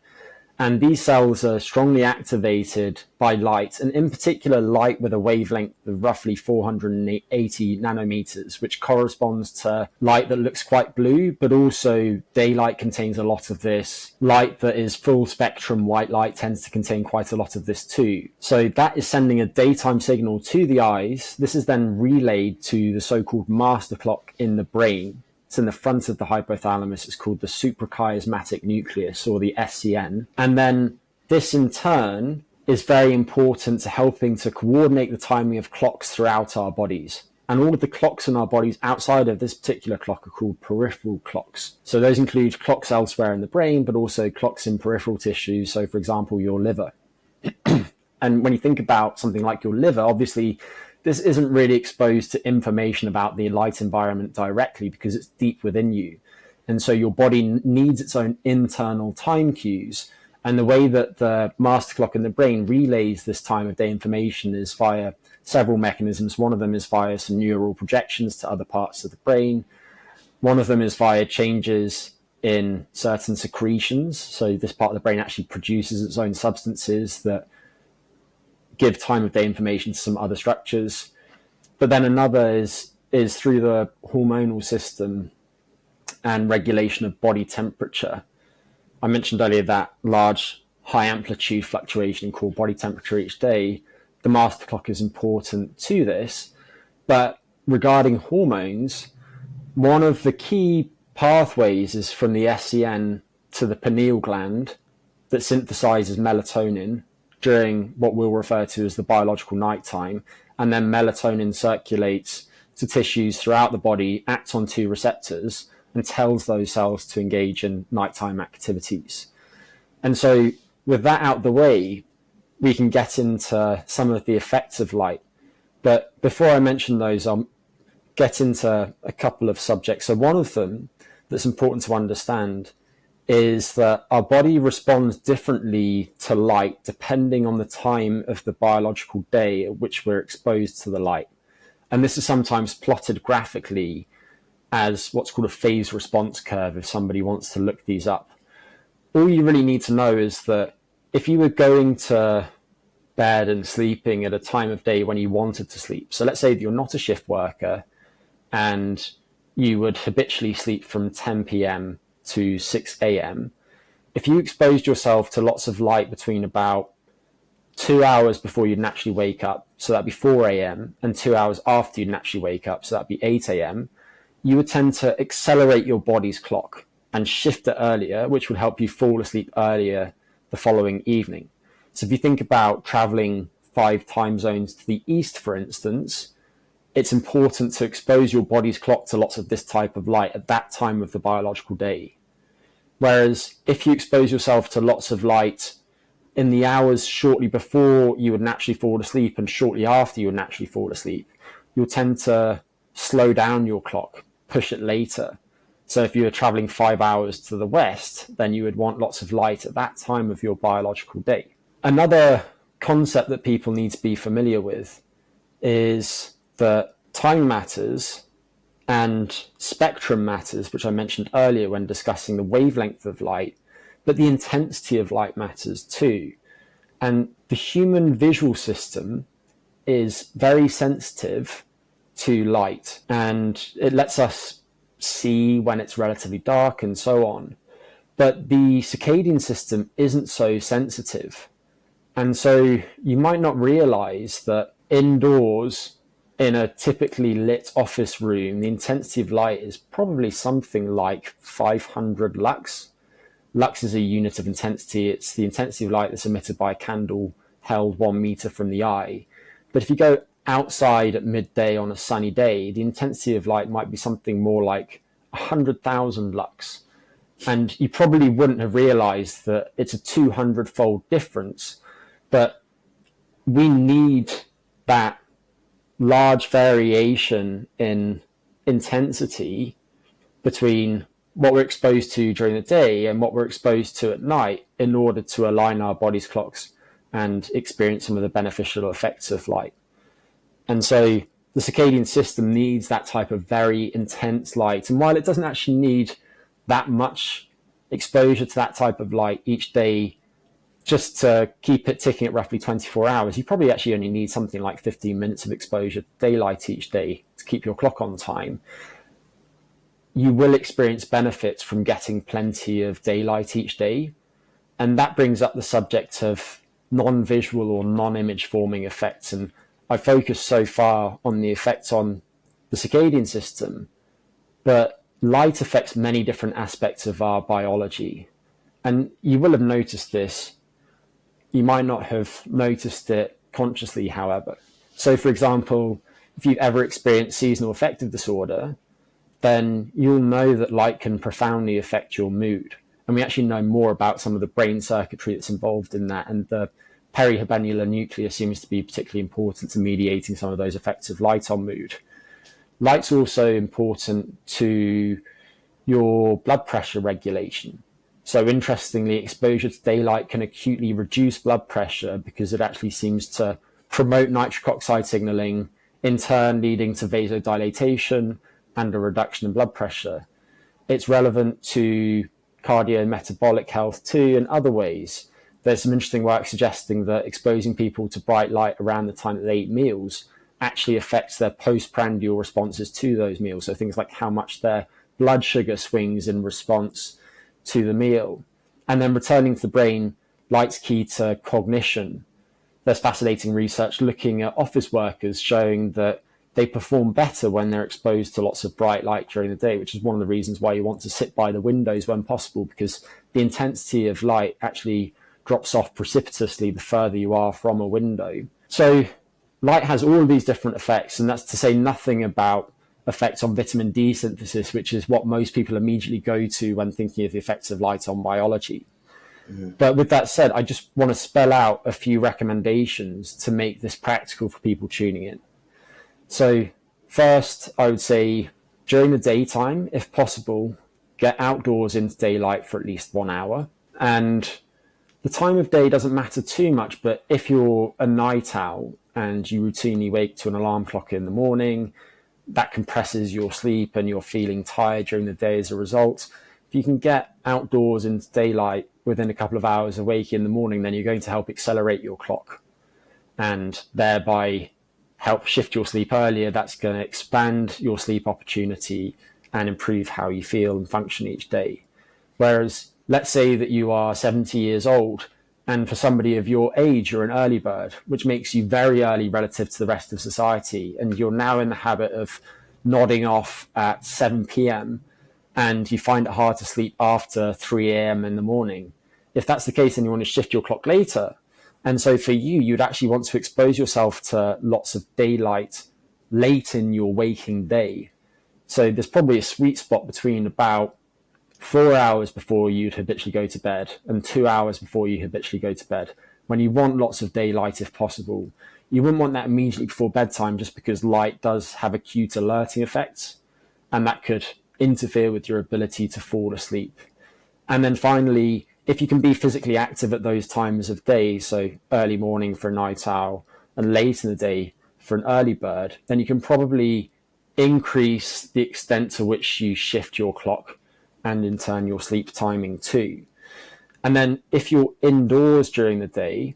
and these cells are strongly activated by light, and in particular light with a wavelength of roughly 480 nanometers, which corresponds to light that looks quite blue, but also daylight contains a lot of this. Light that is full spectrum white light tends to contain quite a lot of this too. So that is sending a daytime signal to the eyes. This is then relayed to the so-called master clock in the brain. It's in the front of the hypothalamus. It's called the suprachiasmatic nucleus, or the SCN. And then this in turn is very important to helping to coordinate the timing of clocks throughout our bodies. And all of the clocks in our bodies outside of this particular clock are called peripheral clocks. So those include clocks elsewhere in the brain, but also clocks in peripheral tissues. So for example, your liver. And when you think about something like your liver, obviously this isn't really exposed to information about the light environment directly because it's deep within you. And so your body needs its own internal time cues. And the way that the master clock in the brain relays this time of day information is via several mechanisms. One of them is via some neural projections to other parts of the brain. One of them is via changes in certain secretions. So this part of the brain actually produces its own substances that give time of day information to some other structures. But then another is through the hormonal system and regulation of body temperature. I mentioned earlier that large, high amplitude fluctuation in core body temperature each day. The master clock is important to this. But regarding hormones, one of the key pathways is from the SCN to the pineal gland that synthesizes melatonin during what we'll refer to as the biological nighttime. And then melatonin circulates to tissues throughout the body, acts on two receptors, and tells those cells to engage in nighttime activities. And so with that out the way, we can get into some of the effects of light. But before I mention those, I'll get into a couple of subjects. So one of them that's important to understand is that our body responds differently to light depending on the time of the biological day at which we're exposed to the light. And this is sometimes plotted graphically as what's called a phase response curve if somebody wants to look these up. All you really need to know is that if you were going to bed and sleeping at a time of day when you wanted to sleep, so let's say that you're not a shift worker and you would habitually sleep from 10 p.m. to 6 a.m., if you exposed yourself to lots of light between about 2 hours before you'd naturally wake up, so that'd be 4 a.m., and 2 hours after you'd naturally wake up, so that'd be 8 a.m., you would tend to accelerate your body's clock and shift it earlier, which would help you fall asleep earlier the following evening. So if you think about traveling 5 time zones to the east, for instance, it's important to expose your body's clock to lots of this type of light at that time of the biological day. Whereas if you expose yourself to lots of light in the hours shortly before you would naturally fall asleep and shortly after you would naturally fall asleep, you'll tend to slow down your clock, push it later. So if you were traveling 5 hours to the west, then you would want lots of light at that time of your biological day. Another concept that people need to be familiar with is that time matters and spectrum matters, which I mentioned earlier when discussing the wavelength of light, but the intensity of light matters too. And the human visual system is very sensitive to light, and it lets us see when it's relatively dark and so on. But the circadian system isn't so sensitive. And so you might not realize that indoors in a typically lit office room, the intensity of light is probably something like 500 lux. Lux is a unit of intensity. It's the intensity of light that's emitted by a candle held 1 meter from the eye. But if you go outside at midday on a sunny day, the intensity of light might be something more like 100,000 lux. And you probably wouldn't have realized that it's a 200-fold difference. But we need that large variation in intensity between what we're exposed to during the day and what we're exposed to at night in order to align our body's clocks and experience some of the beneficial effects of light. And so the circadian system needs that type of very intense light. And while it doesn't actually need that much exposure to that type of light each day just to keep it ticking at roughly 24 hours, you probably actually only need something like 15 minutes of exposure to daylight each day to keep your clock on time. You will experience benefits from getting plenty of daylight each day. And that brings up the subject of non-visual or non-image forming effects. And I focused so far on the effects on the circadian system, but light affects many different aspects of our biology. And you will have noticed this. You might not have noticed it consciously, however. So, for example, if you've ever experienced seasonal affective disorder, then you'll know that light can profoundly affect your mood. And we actually know more about some of the brain circuitry that's involved in that. And the perihabenular nucleus seems to be particularly important to mediating some of those effects of light on mood. Light's also important to your blood pressure regulation. So interestingly, exposure to daylight can acutely reduce blood pressure because it actually seems to promote nitric oxide signaling, in turn leading to vasodilatation and a reduction in blood pressure. It's relevant to cardiometabolic health too in other ways. there's some interesting work suggesting that exposing people to bright light around the time that they eat meals actually affects their postprandial responses to those meals. So things like how much their blood sugar swings in response to the meal. And then returning to the brain, light's key to cognition. There's fascinating research looking at office workers showing that they perform better when they're exposed to lots of bright light during the day, which is one of the reasons why you want to sit by the windows when possible, because the intensity of light actually drops off precipitously the further you are from a window. So light has all of these different effects, and that's to say nothing about effects on vitamin D synthesis, which is what most people immediately go to when thinking of the effects of light on biology. But with that said, I just want to spell out a few recommendations to make this practical for people tuning in. So first, I would say during the daytime, if possible, get outdoors into daylight for at least 1 hour. And the time of day doesn't matter too much, but if you're a night owl and you routinely wake to an alarm clock in the morning, that compresses your sleep and you're feeling tired during the day as a result. If you can get outdoors into daylight within a couple of hours of waking in the morning, then you're going to help accelerate your clock and thereby help shift your sleep earlier. That's going to expand your sleep opportunity and improve how you feel and function each day. Whereas let's say that you are 70 years old and for somebody of your age, you're an early bird, which makes you very early relative to the rest of society. And you're now in the habit of nodding off at 7 p.m. and you find it hard to sleep after 3 a.m. in the morning. If that's the case, then you want to shift your clock later. And so for you, you'd actually want to expose yourself to lots of daylight late in your waking day. So there's probably a sweet spot between about 4 hours before you'd habitually go to bed and 2 hours before you habitually go to bed, when you want lots of daylight if possible. You wouldn't want that immediately before bedtime just because light does have acute alerting effects, and that could interfere with your ability to fall asleep. And then finally, if you can be physically active at those times of day, so early morning for a night owl and late in the day for an early bird, then you can probably increase the extent to which you shift your clock and in turn your sleep timing too. And then if you're indoors during the day,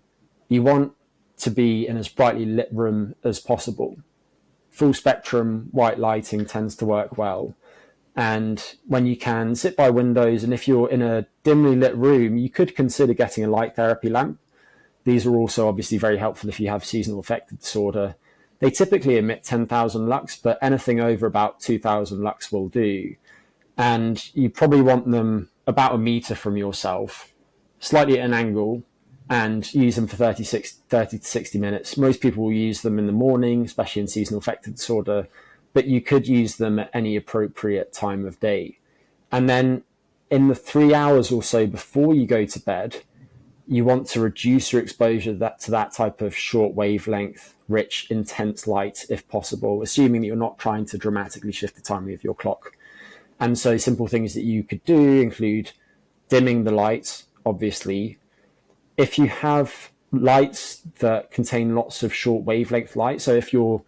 you want to be in as brightly lit room as possible. Full spectrum white lighting tends to work well. And when you can, sit by windows, and if you're in a dimly lit room, you could consider getting a light therapy lamp. These are also obviously very helpful if you have seasonal affective disorder. They typically emit 10,000 lux, but anything over about 2,000 lux will do. And you probably want them about a meter from yourself, slightly at an angle, and use them for 30 to 60 minutes. Most people will use them in the morning, especially in seasonal affective disorder, but you could use them at any appropriate time of day. And then in the 3 hours or so before you go to bed, you want to reduce your exposure to that type of short wavelength, rich, intense light if possible, assuming that you're not trying to dramatically shift the timing of your clock. And so simple things that you could do include dimming the lights, obviously. If you have lights that contain lots of short wavelength light, so if your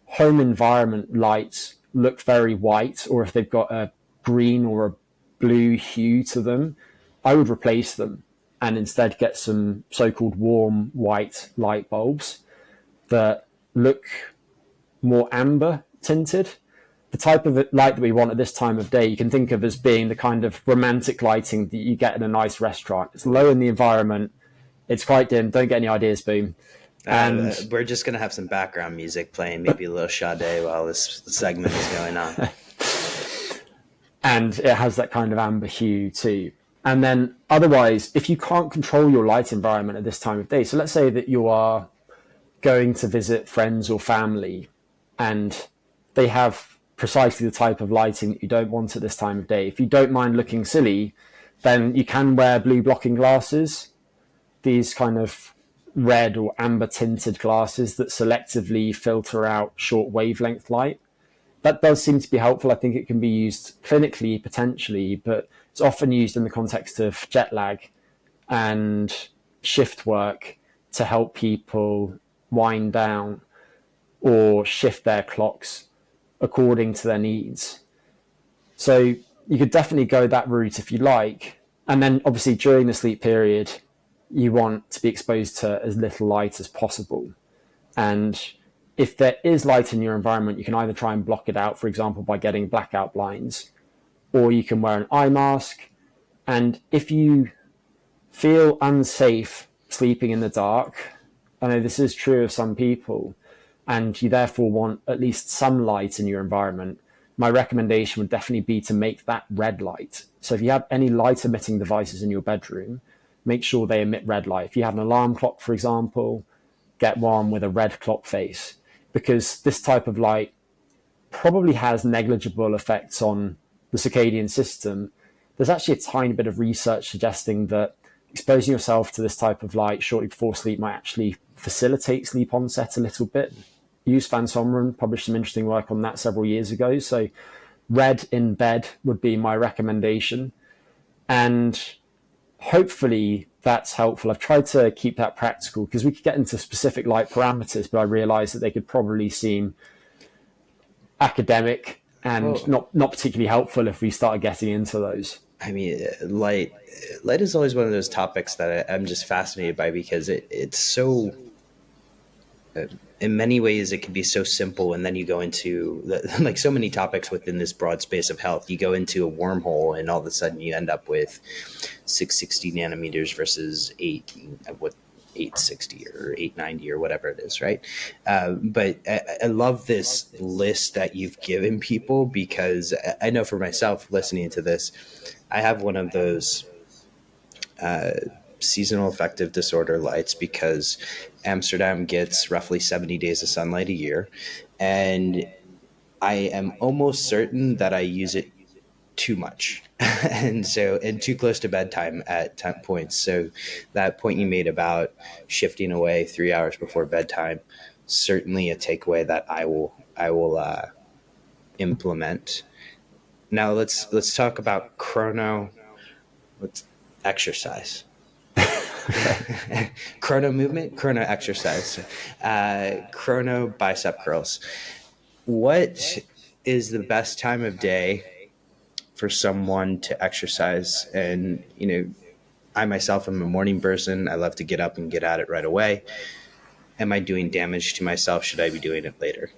home environment lights look very white, or if they've got a green or a blue hue to them, I would replace them and instead get some so-called warm white light bulbs that look more amber tinted. The type of light that we want at this time of day, you can think of as being the kind of romantic lighting that you get in a nice restaurant. It's low in the environment. It's quite dim. Don't get any ideas, Boom. And we're just going to have some background music playing, maybe a little Sade while this segment is going on. And it has that kind of amber hue too. And then otherwise, if you can't control your light environment at this time of day, so let's say that you are going to visit friends or family and they have precisely the type of lighting that you don't want at this time of day. If you don't mind looking silly, then you can wear blue blocking glasses, these kind of red or amber tinted glasses that selectively filter out short wavelength light. That does seem to be helpful. I think it can be used clinically potentially, but it's often used in the context of jet lag and shift work to help people wind down or shift their clocks according to their needs. So you could definitely go that route if you like. And then obviously during the sleep period, you want to be exposed to as little light as possible. And if there is light in your environment, you can either try and block it out, for example, by getting blackout blinds, or you can wear an eye mask. And if you feel unsafe sleeping in the dark, I know this is true of some people, and you therefore want at least some light in your environment, my recommendation would definitely be to make that red light. So if you have any light emitting devices in your bedroom, make sure they emit red light. If you have an alarm clock, for example, get one with a red clock face, because this type of light probably has negligible effects on the circadian system. There's actually a tiny bit of research suggesting that exposing yourself to this type of light shortly before sleep might actually facilitate sleep onset a little bit. Use Van Someren published some interesting work on that several years ago. So red in bed would be my recommendation. And hopefully that's helpful. I've tried to keep that practical because we could get into specific light parameters, but I realized that they could probably seem academic and not particularly helpful if we started getting into those. I mean, light is always one of those topics that I'm just fascinated by, because it's so, in many ways, it can be so simple. And then you go into like so many topics within this broad space of health, you go into a wormhole and all of a sudden you end up with 660 nanometers versus 860 or 890 or whatever it is, right? But I love this list that you've given people, because I know for myself, listening to this, I have one of those seasonal affective disorder lights, because Amsterdam gets roughly 70 days of sunlight a year. And I am almost certain that I use it too much and too close to bedtime at points. So that point you made about shifting away 3 hours before bedtime, certainly a takeaway that I will implement. Now let's talk about exercise. Chrono movement, chrono exercise, chrono bicep curls. What is the best time of day for someone to exercise? And, I myself am a morning person. I love to get up and get at it right away. Am I doing damage to myself? Should I be doing it later?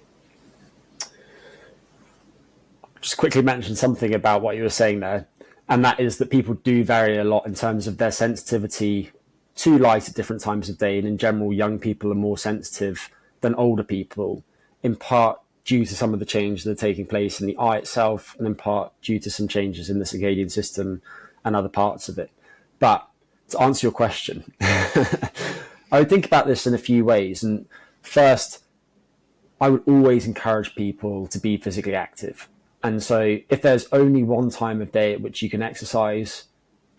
Just quickly mention something about what you were saying there, and that is that people do vary a lot in terms of their sensitivity to light at different times of day. And in general, young people are more sensitive than older people, in part due to some of the changes that are taking place in the eye itself, and in part due to some changes in the circadian system and other parts of it. But to answer your question, I would think about this in a few ways. And first, I would always encourage people to be physically active. And so if there's only one time of day at which you can exercise,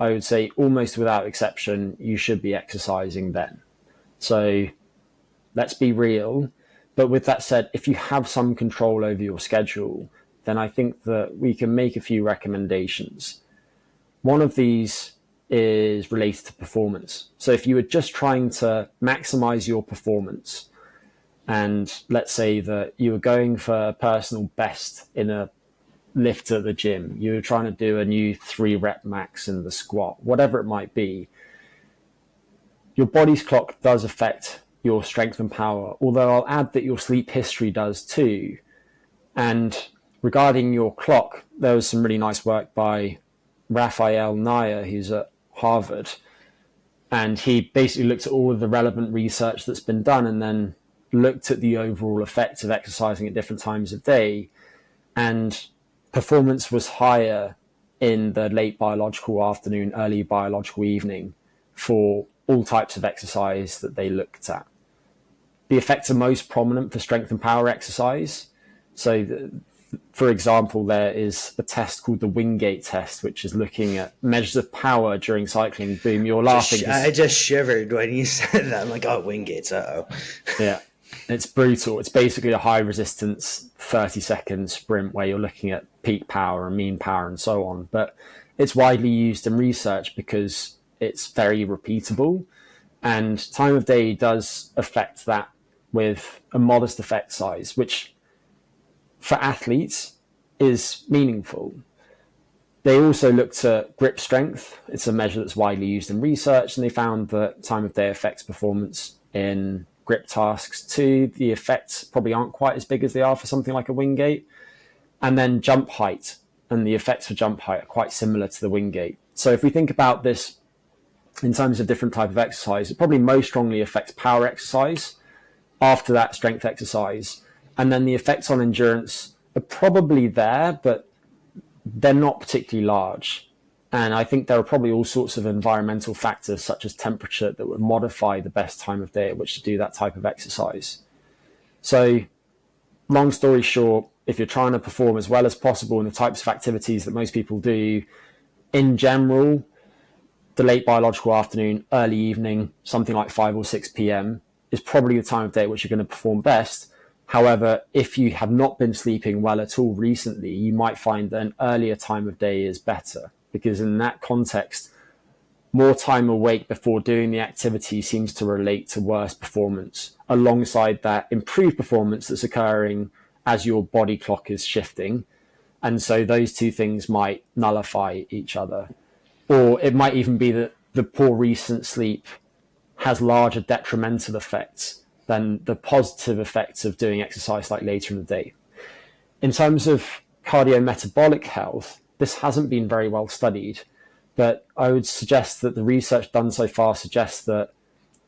I would say almost without exception, you should be exercising then. So let's be real. But with that said, if you have some control over your schedule, then I think that we can make a few recommendations. One of these is related to performance. So if you were just trying to maximize your performance, and let's say that you were going for personal best in a lift at the gym, you were trying to do a new 3-rep max in the squat, whatever it might be, your body's clock does affect your strength and power, although I'll add that your sleep history does too. And regarding your clock, there was some really nice work by Raphael Nair, who's at Harvard, and he basically looked at all of the relevant research that's been done and then looked at the overall effects of exercising at different times of day, and performance was higher in the late biological afternoon, early biological evening for all types of exercise that they looked at. The effects are most prominent for strength and power exercise. So, for example, there is a test called the Wingate test, which is looking at measures of power during cycling. Boom, you're laughing. I just shivered when you said that. I'm like, oh, Wingates, uh-oh. Yeah, it's brutal. It's basically a high resistance 30-second sprint where you're looking at peak power and mean power and so on. But it's widely used in research because it's very repeatable, and time of day does affect that with a modest effect size, which for athletes is meaningful. They also looked at grip strength. It's a measure that's widely used in research, and they found that time of day affects performance in grip tasks too. The effects probably aren't quite as big as they are for something like a Wingate. And then jump height, and the effects for jump height are quite similar to the Wingate. So if we think about this in terms of different type of exercise, it probably most strongly affects power exercise, after that strength exercise. And then the effects on endurance are probably there, but they're not particularly large. And I think there are probably all sorts of environmental factors such as temperature that would modify the best time of day at which to do that type of exercise. So long story short, if you're trying to perform as well as possible in the types of activities that most people do, in general, the late biological afternoon, early evening, something like 5 or 6 p.m. is probably the time of day at which you're going to perform best. However, if you have not been sleeping well at all recently, you might find that an earlier time of day is better, because in that context, more time awake before doing the activity seems to relate to worse performance, alongside that improved performance that's occurring as your body clock is shifting. And so those two things might nullify each other. Or it might even be that the poor recent sleep has larger detrimental effects than the positive effects of doing exercise like later in the day. In terms of cardiometabolic health, this hasn't been very well studied, but I would suggest that the research done so far suggests that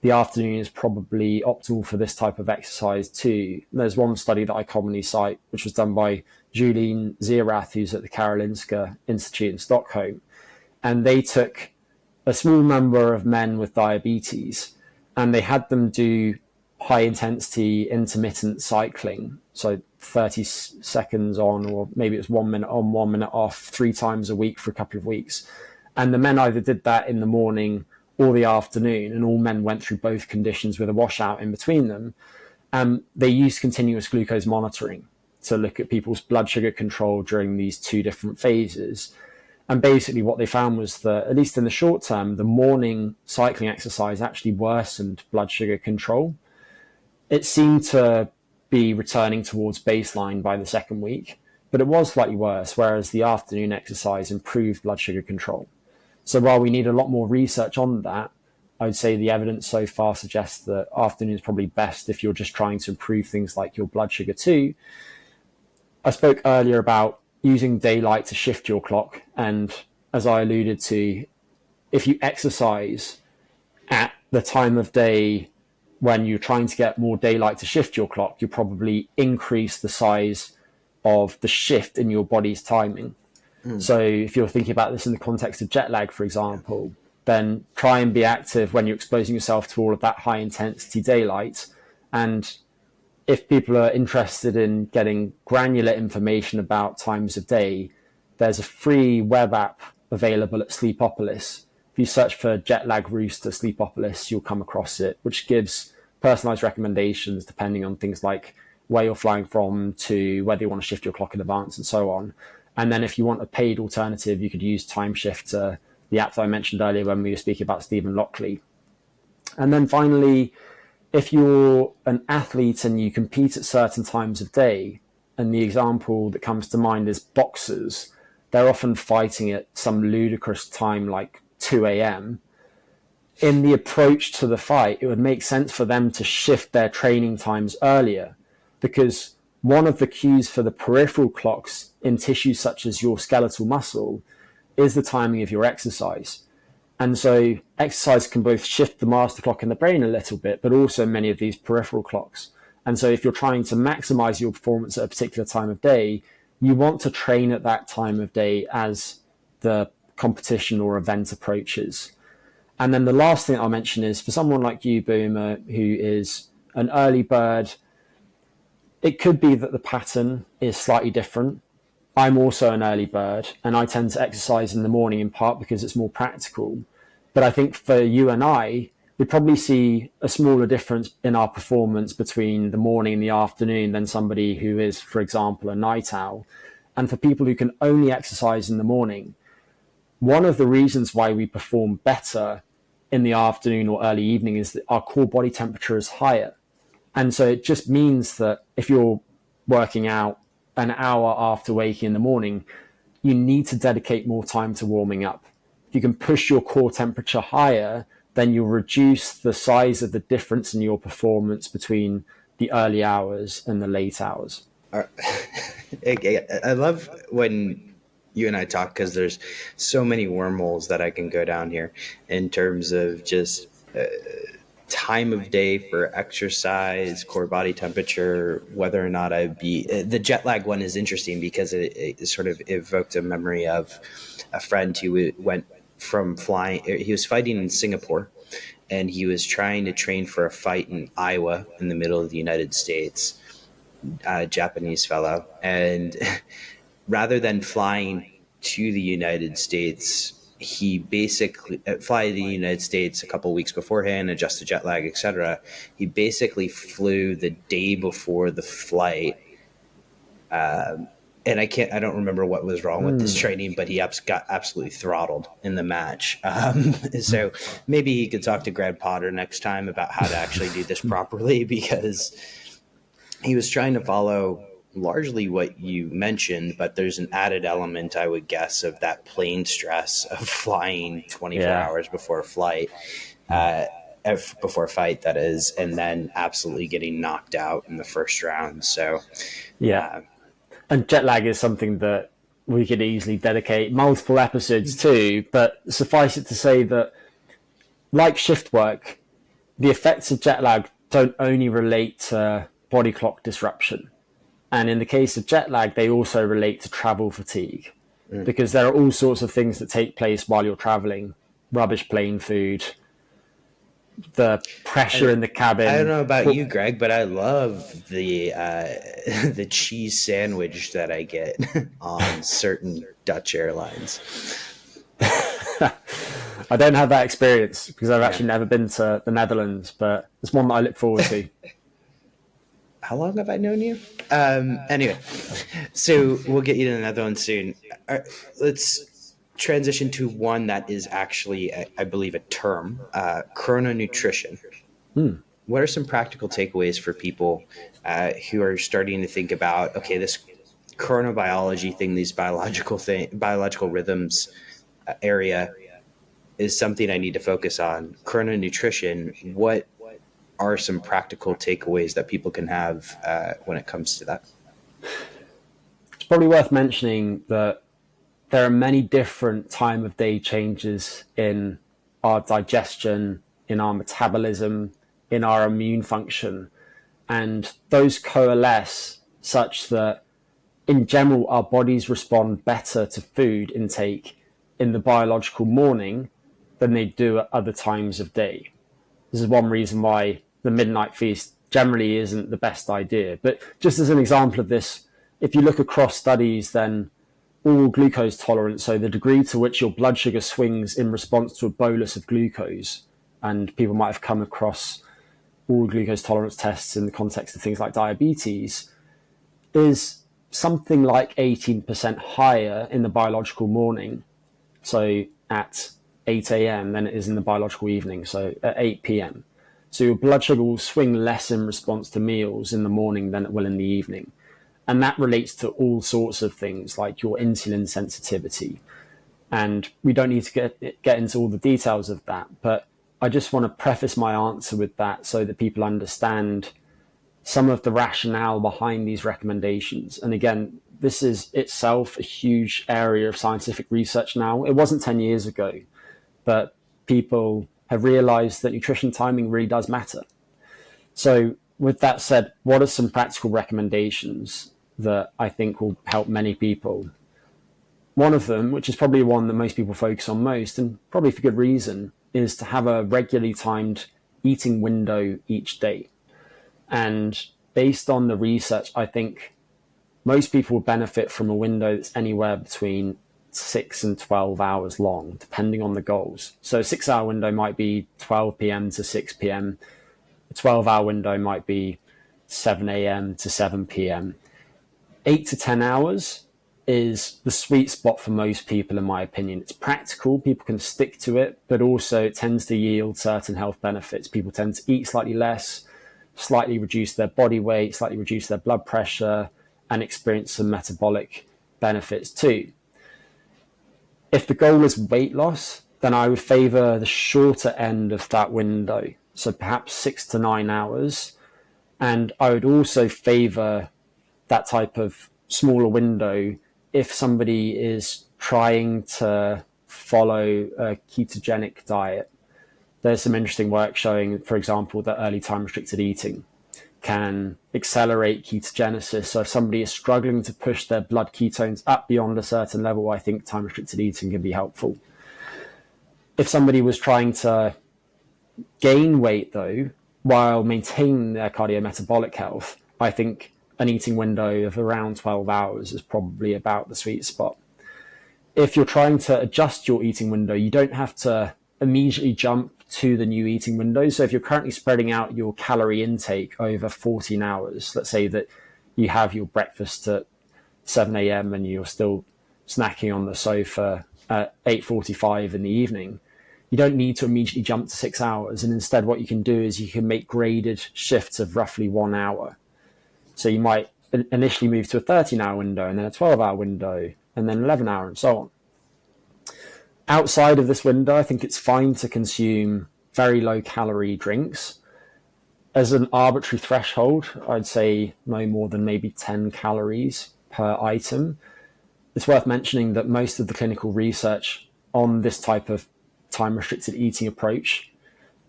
the afternoon is probably optimal for this type of exercise too. There's one study that I commonly cite, which was done by Julien Zierath, who's at the Karolinska Institute in Stockholm, and they took a small number of men with diabetes and they had them do high intensity intermittent cycling, so 30 seconds on, or maybe it's 1 minute on, 1 minute off, 3 times a week for a couple of weeks. And the men either did that in the morning or the afternoon, and all men went through both conditions with a washout in between them. They used continuous glucose monitoring to look at people's blood sugar control during these two different phases. And basically what they found was that, at least in the short term, the morning cycling exercise actually worsened blood sugar control. It seemed to be returning towards baseline by the second week, but it was slightly worse, whereas the afternoon exercise improved blood sugar control. So while we need a lot more research on that, I would say the evidence so far suggests that afternoon is probably best if you're just trying to improve things like your blood sugar too. I spoke earlier about using daylight to shift your clock, and as I alluded to, if you exercise at the time of day when you're trying to get more daylight to shift your clock, you'll probably increase the size of the shift in your body's timing. So if you're thinking about this in the context of jet lag, for example, then try and be active when you're exposing yourself to all of that high intensity daylight. And if people are interested in getting granular information about times of day, there's a free web app available at Sleepopolis. If you search for jet lag rooster Sleepopolis, you'll come across it, which gives personalized recommendations depending on things like where you're flying from to whether you want to shift your clock in advance and so on. And then if you want a paid alternative, you could use Time Shifter, the app that I mentioned earlier when we were speaking about Stephen Lockley. And then finally, if you're an athlete and you compete at certain times of day, and the example that comes to mind is boxers, they're often fighting at some ludicrous time like 2 a.m. In the approach to the fight, it would make sense for them to shift their training times earlier, because one of the cues for the peripheral clocks in tissues such as your skeletal muscle is the timing of your exercise. And so exercise can both shift the master clock in the brain a little bit, but also many of these peripheral clocks. And so if you're trying to maximize your performance at a particular time of day, you want to train at that time of day as the competition or event approaches. And then the last thing I'll mention is for someone like you, Boomer, who is an early bird, it could be that the pattern is slightly different. I'm also an early bird, and I tend to exercise in the morning in part because it's more practical. But I think for you and I, we probably see a smaller difference in our performance between the morning and the afternoon than somebody who is, for example, a night owl. And for people who can only exercise in the morning, one of the reasons why we perform better in the afternoon or early evening is that our core body temperature is higher. And so it just means that if you're working out an hour after waking in the morning, you need to dedicate more time to warming up. If you can push your core temperature higher, then you'll reduce the size of the difference in your performance between the early hours and the late hours. I love when you and I talk, because there's so many wormholes that I can go down here in terms of just time of day for exercise, core body temperature, whether or not I'd be. The jet lag one is interesting because it sort of evoked a memory of a friend who went from flying. He was fighting in Singapore, and he was trying to train for a fight in Iowa in the middle of the United States, a Japanese fellow. And rather than flying to the United States, he basically fly to the United States a couple of weeks beforehand, adjust the jet lag, etc. He basically flew the day before the flight. And I don't remember what was wrong with this training, but he got absolutely throttled in the match. So maybe he could talk to Greg Potter next time about how to actually do this properly, because he was trying to follow largely what you mentioned, but there's an added element, I would guess, of that plane stress of flying 24 hours before a flight, before a fight, that is, and then absolutely getting knocked out in the first round. So, and jet lag is something that we could easily dedicate multiple episodes to, but suffice it to say that, like shift work, the effects of jet lag don't only relate to body clock disruption. And in the case of jet lag, they also relate to travel fatigue, because there are all sorts of things that take place while you're traveling. Rubbish plane food, the pressure in the cabin. I don't know about you, Greg, but I love the the cheese sandwich that I get on certain Dutch airlines. I don't have that experience because I've actually never been to the Netherlands, but it's one that I look forward to. How long have I known you? Anyway, so we'll get you to the Netherlands soon. Let's transition to one that is actually, I believe, a term, chrononutrition. What are some practical takeaways for people who are starting to think about, okay, this chronobiology thing, these biological rhythms area is something I need to focus on. Chrononutrition, what are some practical takeaways that people can have when it comes to that? It's probably worth mentioning that there are many different time of day changes in our digestion, in our metabolism, in our immune function. And those coalesce such that in general, our bodies respond better to food intake in the biological morning than they do at other times of day. This is one reason why the midnight feast generally isn't the best idea. But just as an example of this, if you look across studies, then oral glucose tolerance, so the degree to which your blood sugar swings in response to a bolus of glucose, and people might have come across oral glucose tolerance tests in the context of things like diabetes, is something like 18% higher in the biological morning, so at 8 a.m. than it is in the biological evening, so at 8 p.m. So your blood sugar will swing less in response to meals in the morning than it will in the evening. And that relates to all sorts of things like your insulin sensitivity. And we don't need to get into all the details of that, but I just want to preface my answer with that so that people understand some of the rationale behind these recommendations. And again, this is itself a huge area of scientific research now. It wasn't 10 years ago, but people have realized that nutrition timing really does matter. So with that said, what are some practical recommendations that I think will help many people? One of them, which is probably one that most people focus on most, and probably for good reason, is to have a regularly timed eating window each day. And based on the research, I think most people will benefit from a window that's anywhere between 6 and 12 hours long, depending on the goals. So a 6-hour window might be 12 p.m. to 6 p.m. A 12-hour window might be 7 a.m. to 7 p.m. 8 to 10 hours is the sweet spot for most people, in my opinion. It's practical, people can stick to it, but also it tends to yield certain health benefits. People tend to eat slightly less, slightly reduce their body weight, slightly reduce their blood pressure, and experience some metabolic benefits too. If the goal is weight loss, then I would favor the shorter end of that window, so perhaps 6 to 9 hours. And I would also favor that type of smaller window if somebody is trying to follow a ketogenic diet. There's some interesting work showing, for example, that early time restricted eating can accelerate ketogenesis. So if somebody is struggling to push their blood ketones up beyond a certain level, I think time restricted eating can be helpful. If somebody was trying to gain weight, though, while maintaining their cardiometabolic health, I think an eating window of around 12 hours is probably about the sweet spot. If you're trying to adjust your eating window, you don't have to immediately jump to the new eating window. So if you're currently spreading out your calorie intake over 14 hours, let's say that you have your breakfast at 7 a.m. and you're still snacking on the sofa at 8:45 in the evening, you don't need to immediately jump to 6 hours. And instead, what you can do is you can make graded shifts of roughly 1 hour. So you might initially move to a 13-hour window, and then a 12-hour window, and then 11-hour, and so on. Outside of this window, I think it's fine to consume very low-calorie drinks. As an arbitrary threshold, I'd say no more than maybe 10 calories per item. It's worth mentioning that most of the clinical research on this type of time-restricted eating approach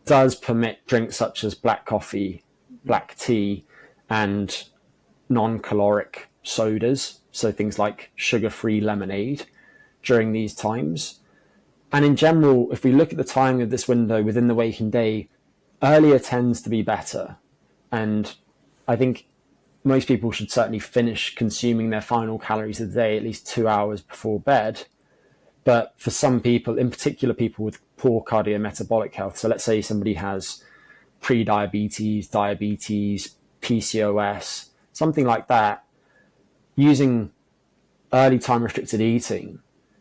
does permit drinks such as black coffee, black tea, and non-caloric sodas, so things like sugar-free lemonade during these times. And in general, if we look at the timing of this window within the waking day, earlier tends to be better. And I think most people should certainly finish consuming their final calories of the day at least 2 hours before bed. But for some people, in particular people with poor cardiometabolic health, so let's say somebody has pre-diabetes, diabetes, PCOS, something like that, using early time restricted eating,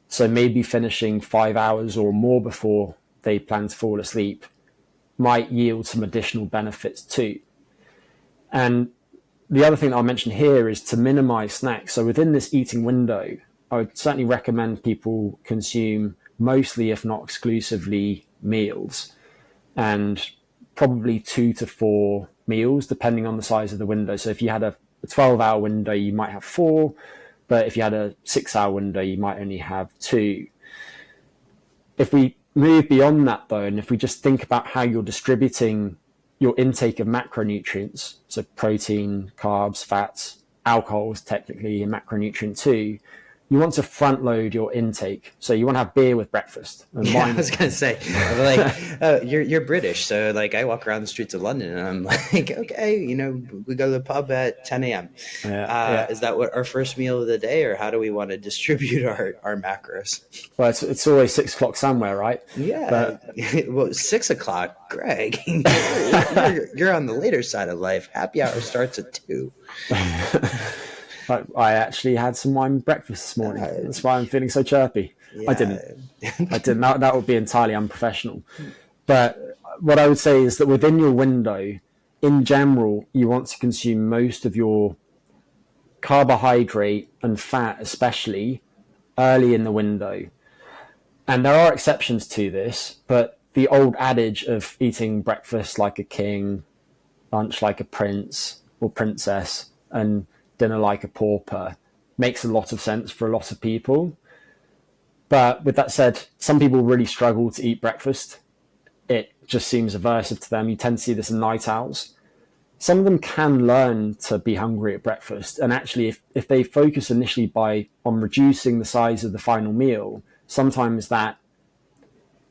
so maybe finishing 5 hours or more before they plan to fall asleep, might yield some additional benefits too. And the other thing that I'll mention here is to minimize snacks. So within this eating window, I would certainly recommend people consume mostly, if not exclusively, meals, and probably 2 to 4 meals, depending on the size of the window. So if you had a 12-hour window, you might have 4, but if you had a 6-hour window, you might only have 2. If we move beyond that, though, and if we just think about how you're distributing your intake of macronutrients, so protein, carbs, fats, alcohol is technically a macronutrient too, you want to front load your intake. So you want to have beer with breakfast. And I was going to say, like, you're British. So like I walk around the streets of London and I'm like, okay, we go to the pub at 10 a.m. Is that what our first meal of the day, or how do we want to distribute our macros? Well, it's always 6 o'clock somewhere, right? Yeah. But, well, 6 o'clock, Greg, you're on the later side of life. Happy hour starts at 2. I actually had some wine breakfast this morning. That's why I'm feeling so chirpy. Yeah. I didn't. That would be entirely unprofessional. But what I would say is that within your window, in general, you want to consume most of your carbohydrate and fat, especially early in the window. And there are exceptions to this, but the old adage of eating breakfast like a king, lunch like a prince or princess, and dinner like a pauper makes a lot of sense for a lot of people. But with that said, some people really struggle to eat breakfast. It just seems aversive to them. You tend to see this in night owls. Some of them can learn to be hungry at breakfast. And actually, if they focus initially on reducing the size of the final meal, sometimes that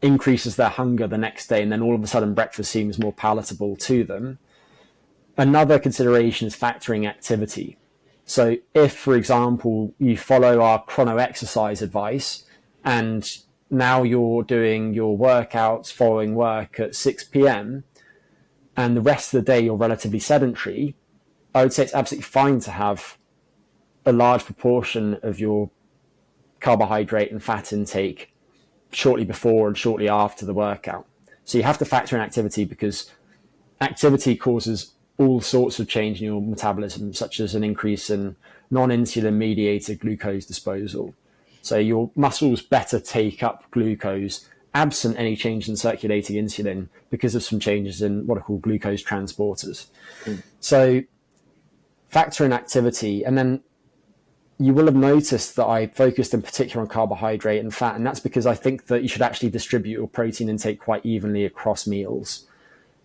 increases their hunger the next day. And then all of a sudden breakfast seems more palatable to them. Another consideration is factoring activity. So if, for example, you follow our chrono exercise advice and now you're doing your workouts following work at 6 p.m. and the rest of the day you're relatively sedentary, I would say it's absolutely fine to have a large proportion of your carbohydrate and fat intake shortly before and shortly after the workout. So you have to factor in activity, because activity causes all sorts of change in your metabolism, such as an increase in non-insulin mediated glucose disposal. So your muscles better take up glucose absent any change in circulating insulin because of some changes in what are called glucose transporters. So factor in activity, and then you will have noticed that I focused in particular on carbohydrate and fat, and that's because I think that you should actually distribute your protein intake quite evenly across meals.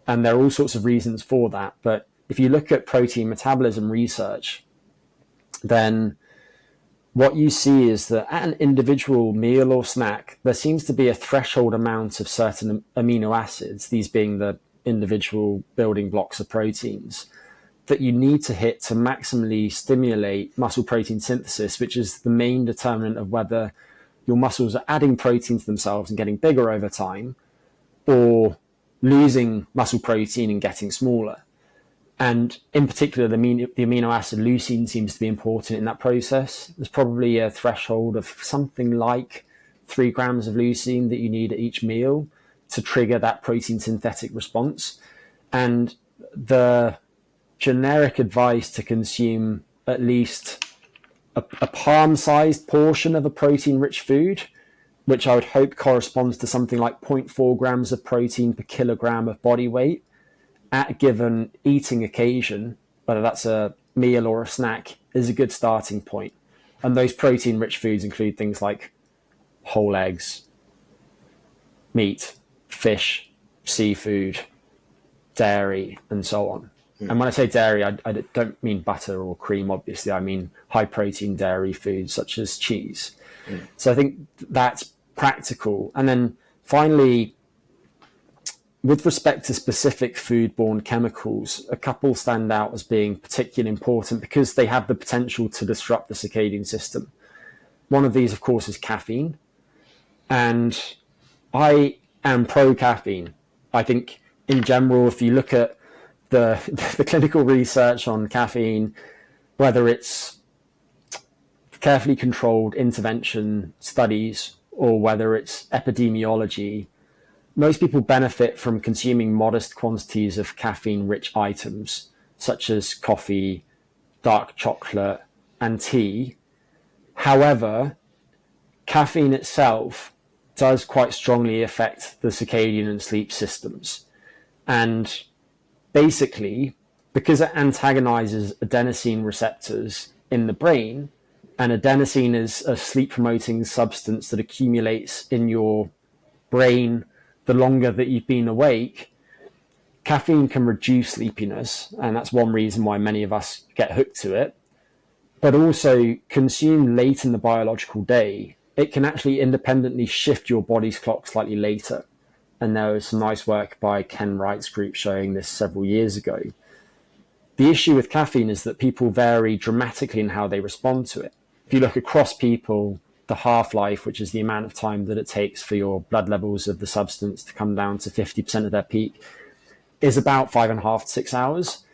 And there are all sorts of reasons for that. But if you look at protein metabolism research, then what you see is that at an individual meal or snack, there seems to be a threshold amount of certain amino acids, these being the individual building blocks of proteins, that you need to hit to maximally stimulate muscle protein synthesis, which is the main determinant of whether your muscles are adding protein to themselves and getting bigger over time, or losing muscle protein and getting smaller. And in particular, the amino acid leucine seems to be important in that process. There's probably a threshold of something like 3 grams of leucine that you need at each meal to trigger that protein synthetic response. And the generic advice to consume at least a palm-sized portion of a protein-rich food, which I would hope corresponds to something like 0.4 grams of protein per kilogram of body weight at a given eating occasion, whether that's a meal or a snack, is a good starting point. And those protein-rich foods include things like whole eggs, meat, fish, seafood, dairy, and so on. And when I say dairy, I don't mean butter or cream, obviously. I mean high-protein dairy foods such as cheese. So I think that's practical. And then finally, with respect to specific foodborne chemicals, a couple stand out as being particularly important because they have the potential to disrupt the circadian system. One of these, of course, is caffeine. And I am pro-caffeine. I think in general, if you look at the clinical research on caffeine, whether it's carefully controlled intervention studies or whether it's epidemiology, most people benefit from consuming modest quantities of caffeine-rich items, such as coffee, dark chocolate, and tea. However, caffeine itself does quite strongly affect the circadian and sleep systems. And basically, because it antagonizes adenosine receptors in the brain, and adenosine is a sleep-promoting substance that accumulates in your brain the longer that you've been awake, caffeine can reduce sleepiness, and that's one reason why many of us get hooked to it. But also, consumed late in the biological day, it can actually independently shift your body's clock slightly later. And there was some nice work by Ken Wright's group showing this several years ago. The issue with caffeine is that people vary dramatically in how they respond to it. If you look across people, the half-life, which is the amount of time that it takes for your blood levels of the substance to come down to 50% of their peak, is about 5.5 to 6 hours.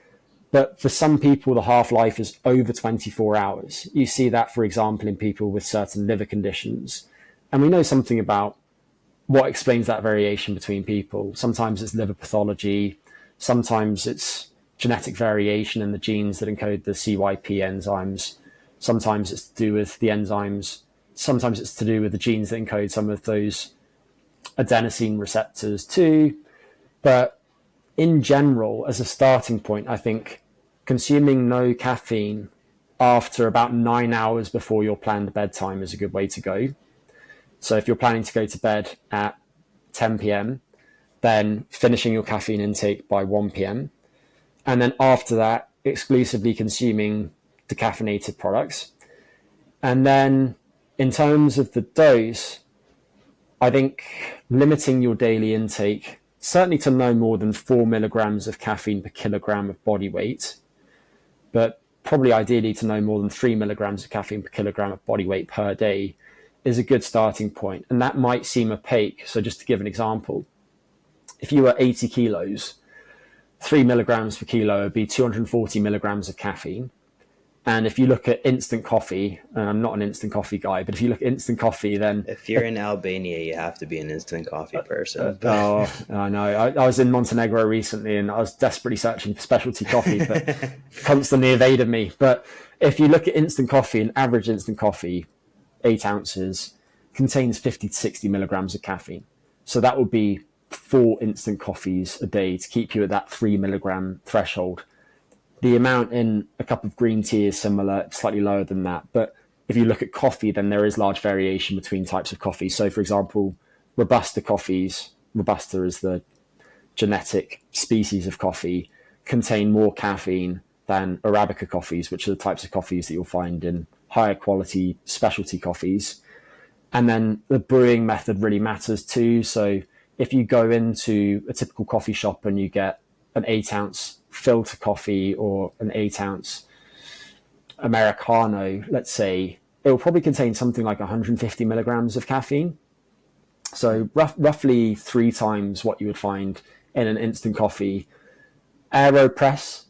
But for some people, the half-life is over 24 hours. You see that, for example, in people with certain liver conditions. And we know something about what explains that variation between people. Sometimes it's liver pathology. Sometimes it's genetic variation in the genes that encode the CYP enzymes. Sometimes it's to do with the enzymes. Sometimes it's to do with the genes that encode some of those adenosine receptors too. But in general, as a starting point, I think consuming no caffeine after about 9 hours before your planned bedtime is a good way to go. So if you're planning to go to bed at 10 p.m., then finishing your caffeine intake by 1 p.m. And then after that, exclusively consuming decaffeinated products. And then in terms of the dose, I think limiting your daily intake, certainly to no more than 4 milligrams of caffeine per kilogram of body weight, but probably ideally to no more than 3 milligrams of caffeine per kilogram of body weight per day, is a good starting point. And that might seem opaque. So just to give an example, if you were 80 kilos, 3 milligrams per kilo would be 240 milligrams of caffeine. And if you look at instant coffee, and I'm not an instant coffee guy, but if you look at instant coffee, then... If you're in Albania, you have to be an instant coffee person. I know. I was in Montenegro recently, and I was desperately searching for specialty coffee, but constantly evaded me. But if you look at instant coffee, an average instant coffee, 8 ounces, contains 50 to 60 milligrams of caffeine. So that would be 4 instant coffees a day to keep you at that 3 milligram threshold. The amount in a cup of green tea is similar, slightly lower than that. But if you look at coffee, then there is large variation between types of coffee. So, for example, Robusta coffees, Robusta is the genetic species of coffee, contain more caffeine than Arabica coffees, which are the types of coffees that you'll find in higher quality specialty coffees. And then the brewing method really matters too. So if you go into a typical coffee shop and you get an 8 ounce filter coffee or an 8 ounce Americano, let's say, it will probably contain something like 150 milligrams of caffeine. So roughly 3 times what you would find in an instant coffee. AeroPress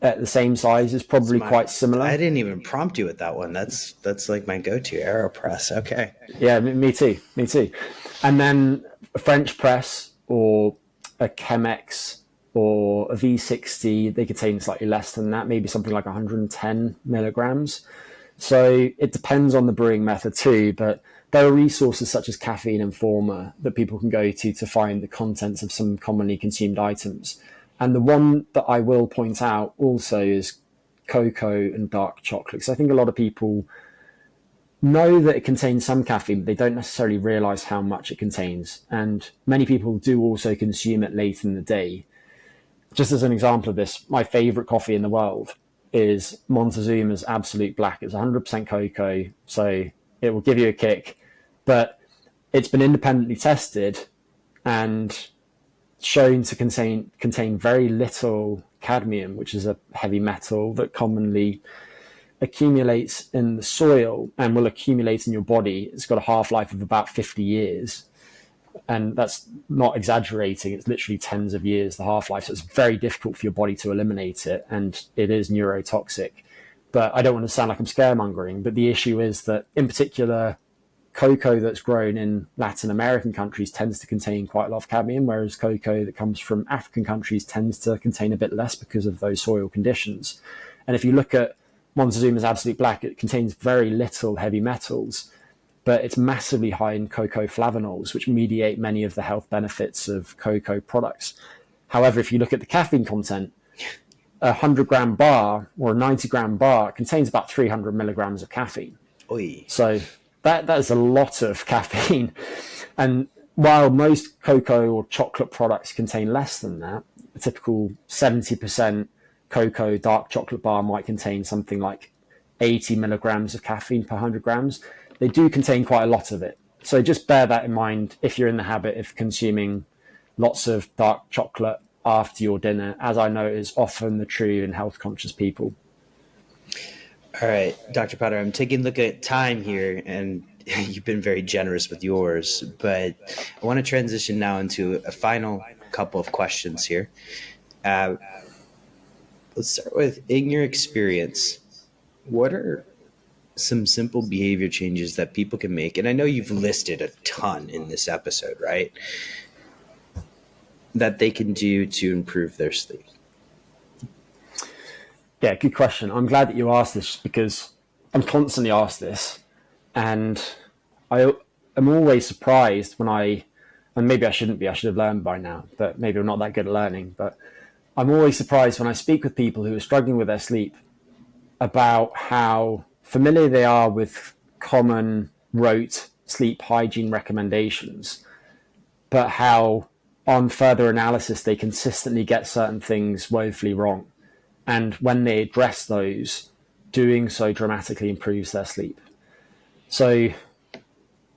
at the same size is probably quite similar. I didn't even prompt you with that one. That's like my go-to, AeroPress. Okay. Yeah, me too. And then a French press or a Chemex or a V60, they contain slightly less than that, maybe something like 110 milligrams. So it depends on the brewing method too, but there are resources such as Caffeine Informer that people can go to find the contents of some commonly consumed items. And the one that I will point out also is cocoa and dark chocolate. Because I think a lot of people know that it contains some caffeine, but they don't necessarily realize how much it contains. And many people do also consume it late in the day. Just as an example of this, my favorite coffee in the world is Montezuma's Absolute Black. It's 100% cocoa, so it will give you a kick. But it's been independently tested and shown to contain very little cadmium, which is a heavy metal that commonly accumulates in the soil and will accumulate in your body. It's got a half-life of about 50 years. And that's not exaggerating. It's literally tens of years, the half-life. So it's very difficult for your body to eliminate it. And it is neurotoxic. But I don't want to sound like I'm scaremongering. But the issue is that, in particular, cocoa that's grown in Latin American countries tends to contain quite a lot of cadmium, whereas cocoa that comes from African countries tends to contain a bit less because of those soil conditions. And if you look at Montezuma's Absolute Black, it contains very little heavy metals, but it's massively high in cocoa flavonols, which mediate many of the health benefits of cocoa products. However, if you look at the caffeine content, a 100-gram bar or a 90-gram bar contains about 300 milligrams of caffeine. Oy. So that is a lot of caffeine. And while most cocoa or chocolate products contain less than that, a typical 70% cocoa dark chocolate bar might contain something like 80 milligrams of caffeine per 100 grams. They do contain quite a lot of it. So just bear that in mind if you're in the habit of consuming lots of dark chocolate after your dinner, as I know is often the true in health-conscious people. All right, Dr. Potter, I'm taking a look at time here, and you've been very generous with yours, but I want to transition now into a final couple of questions here. Let's start with, in your experience, what are some simple behavior changes that people can make? And I know you've listed a ton in this episode, right? That they can do to improve their sleep. Yeah, good question. I'm glad that you asked this because I'm constantly asked this, and I am always surprised when and maybe I shouldn't be, I should have learned by now, but maybe I'm not that good at learning, but I'm always surprised when I speak with people who are struggling with their sleep about how familiar they are with common rote sleep hygiene recommendations, but how on further analysis they consistently get certain things woefully wrong. And when they address those, doing so dramatically improves their sleep. So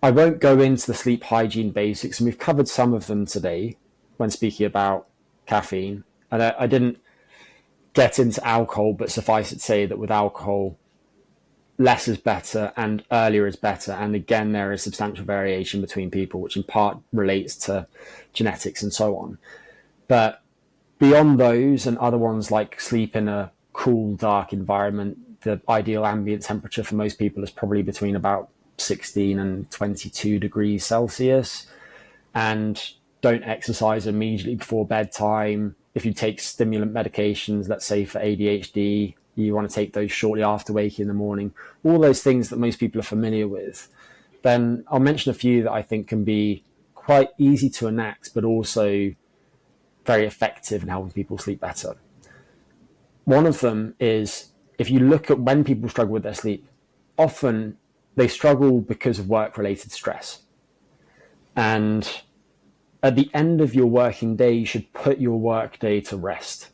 I won't go into the sleep hygiene basics, and we've covered some of them today when speaking about caffeine. And I didn't get into alcohol, but suffice it to say that with alcohol, less is better and earlier is better. And again, there is substantial variation between people, which in part relates to genetics and so on. But beyond those and other ones like sleep in a cool, dark environment, the ideal ambient temperature for most people is probably between about 16 and 22 degrees Celsius. And don't exercise immediately before bedtime. If you take stimulant medications, let's say for ADHD, you want to take those shortly after waking in the morning, all those things that most people are familiar with, then I'll mention a few that I think can be quite easy to enact, but also very effective in helping people sleep better. One of them is, if you look at when people struggle with their sleep, often they struggle because of work-related stress. And at the end of your working day, you should put your work day to rest.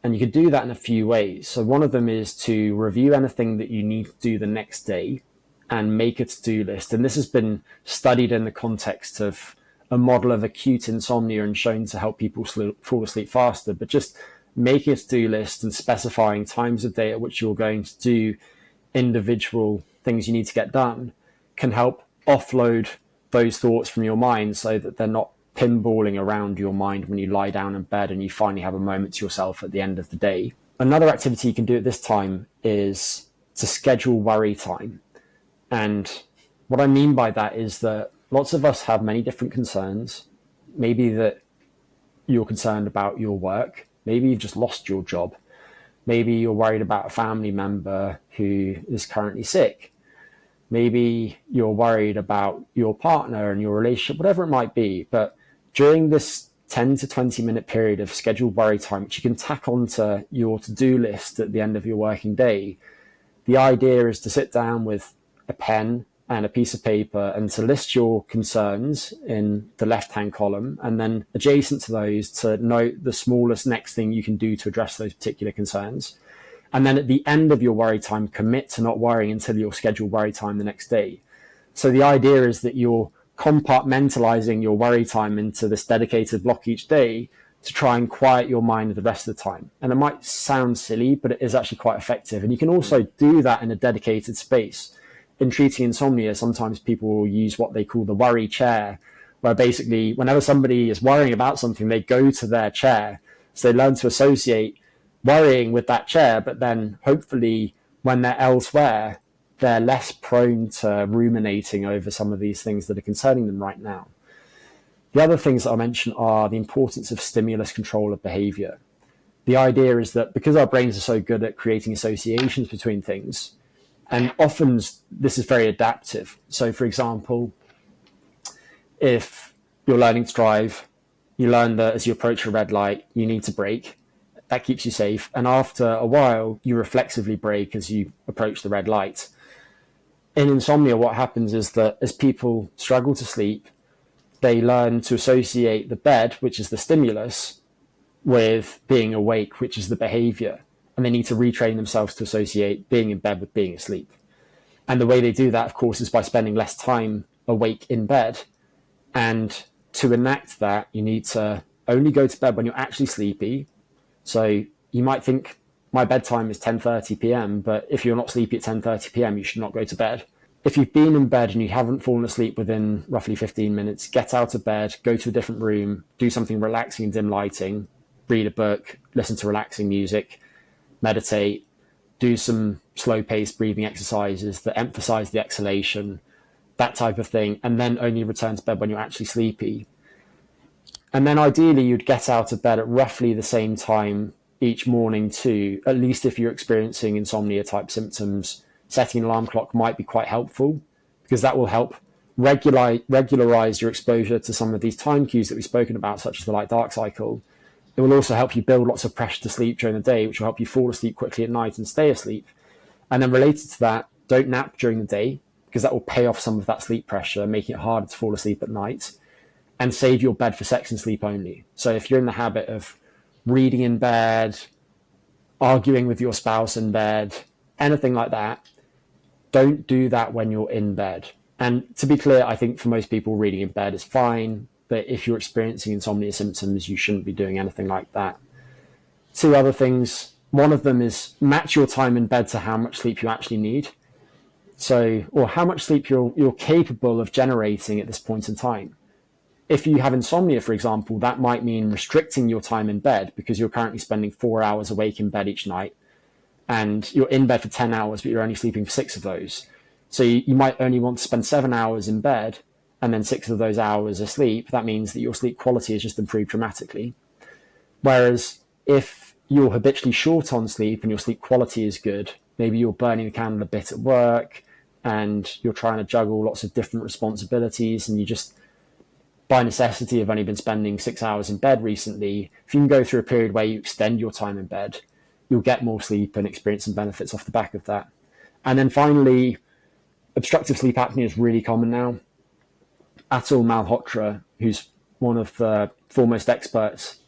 And you could do that in a few ways. So one of them is to review anything that you need to do the next day and make a to-do list. And this has been studied in the context of a model of acute insomnia and shown to help people fall asleep faster. But just making a to-do list and specifying times of day at which you're going to do individual things you need to get done can help offload those thoughts from your mind so that they're not pinballing around your mind when you lie down in bed and you finally have a moment to yourself at the end of the day. Another activity you can do at this time is to schedule worry time. And what I mean by that is that lots of us have many different concerns. Maybe that you're concerned about your work. Maybe you've just lost your job. Maybe you're worried about a family member who is currently sick. Maybe you're worried about your partner and your relationship, whatever it might be. But during this 10 to 20 minute period of scheduled worry time, which you can tack onto your to-do list at the end of your working day, the idea is to sit down with a pen and a piece of paper and to list your concerns in the left-hand column, and then adjacent to those to note the smallest next thing you can do to address those particular concerns. And then at the end of your worry time, commit to not worrying until your scheduled worry time the next day. So the idea is that you're compartmentalizing your worry time into this dedicated block each day to try and quiet your mind the rest of the time. And it might sound silly, but it is actually quite effective. And you can also do that in a dedicated space. In treating insomnia, sometimes people will use what they call the worry chair, where basically whenever somebody is worrying about something, they go to their chair. So they learn to associate worrying with that chair, but then hopefully when they're elsewhere, they're less prone to ruminating over some of these things that are concerning them right now. The other things that I'll mention are the importance of stimulus control of behavior. The idea is that because our brains are so good at creating associations between things, and often this is very adaptive. So for example, if you're learning to drive, you learn that as you approach a red light, you need to brake. That keeps you safe. And after a while, you reflexively brake as you approach the red light. In insomnia, what happens is that as people struggle to sleep, they learn to associate the bed, which is the stimulus, with being awake, which is the behavior. And they need to retrain themselves to associate being in bed with being asleep. And the way they do that, of course, is by spending less time awake in bed. And to enact that, you need to only go to bed when you're actually sleepy. So you might think my bedtime is 10:30 p.m., but if you're not sleepy at 10:30 p.m., you should not go to bed. If you've been in bed and you haven't fallen asleep within roughly 15 minutes, get out of bed, go to a different room, do something relaxing in dim lighting, read a book, listen to relaxing music, meditate, do some slow-paced breathing exercises that emphasize the exhalation, that type of thing, and then only return to bed when you're actually sleepy. And then ideally, you'd get out of bed at roughly the same time each morning too, at least if you're experiencing insomnia-type symptoms. Setting an alarm clock might be quite helpful because that will help regularize your exposure to some of these time cues that we've spoken about, such as the light-dark cycle. It will also help you build lots of pressure to sleep during the day, which will help you fall asleep quickly at night and stay asleep. And then related to that, don't nap during the day because that will pay off some of that sleep pressure, making it harder to fall asleep at night. And save your bed for sex and sleep only. So if you're in the habit of reading in bed, arguing with your spouse in bed, anything like that, don't do that when you're in bed. And to be clear, I think for most people, reading in bed is fine. But if you're experiencing insomnia symptoms, you shouldn't be doing anything like that. Two other things. One of them is match your time in bed to how much sleep you actually need. So, or how much sleep you're capable of generating at this point in time. If you have insomnia, for example, that might mean restricting your time in bed because you're currently spending 4 hours awake in bed each night and you're in bed for 10 hours, but you're only sleeping for 6 of those. So you might only want to spend 7 hours in bed and then 6 of those hours asleep. That means that your sleep quality has just improved dramatically. Whereas if you're habitually short on sleep and your sleep quality is good, maybe you're burning the candle a bit at work and you're trying to juggle lots of different responsibilities, and you just, by necessity, have only been spending 6 hours in bed recently. If you can go through a period where you extend your time in bed, you'll get more sleep and experience some benefits off the back of that. And then finally, obstructive sleep apnea is really common now. Atul Malhotra, who's one of the foremost experts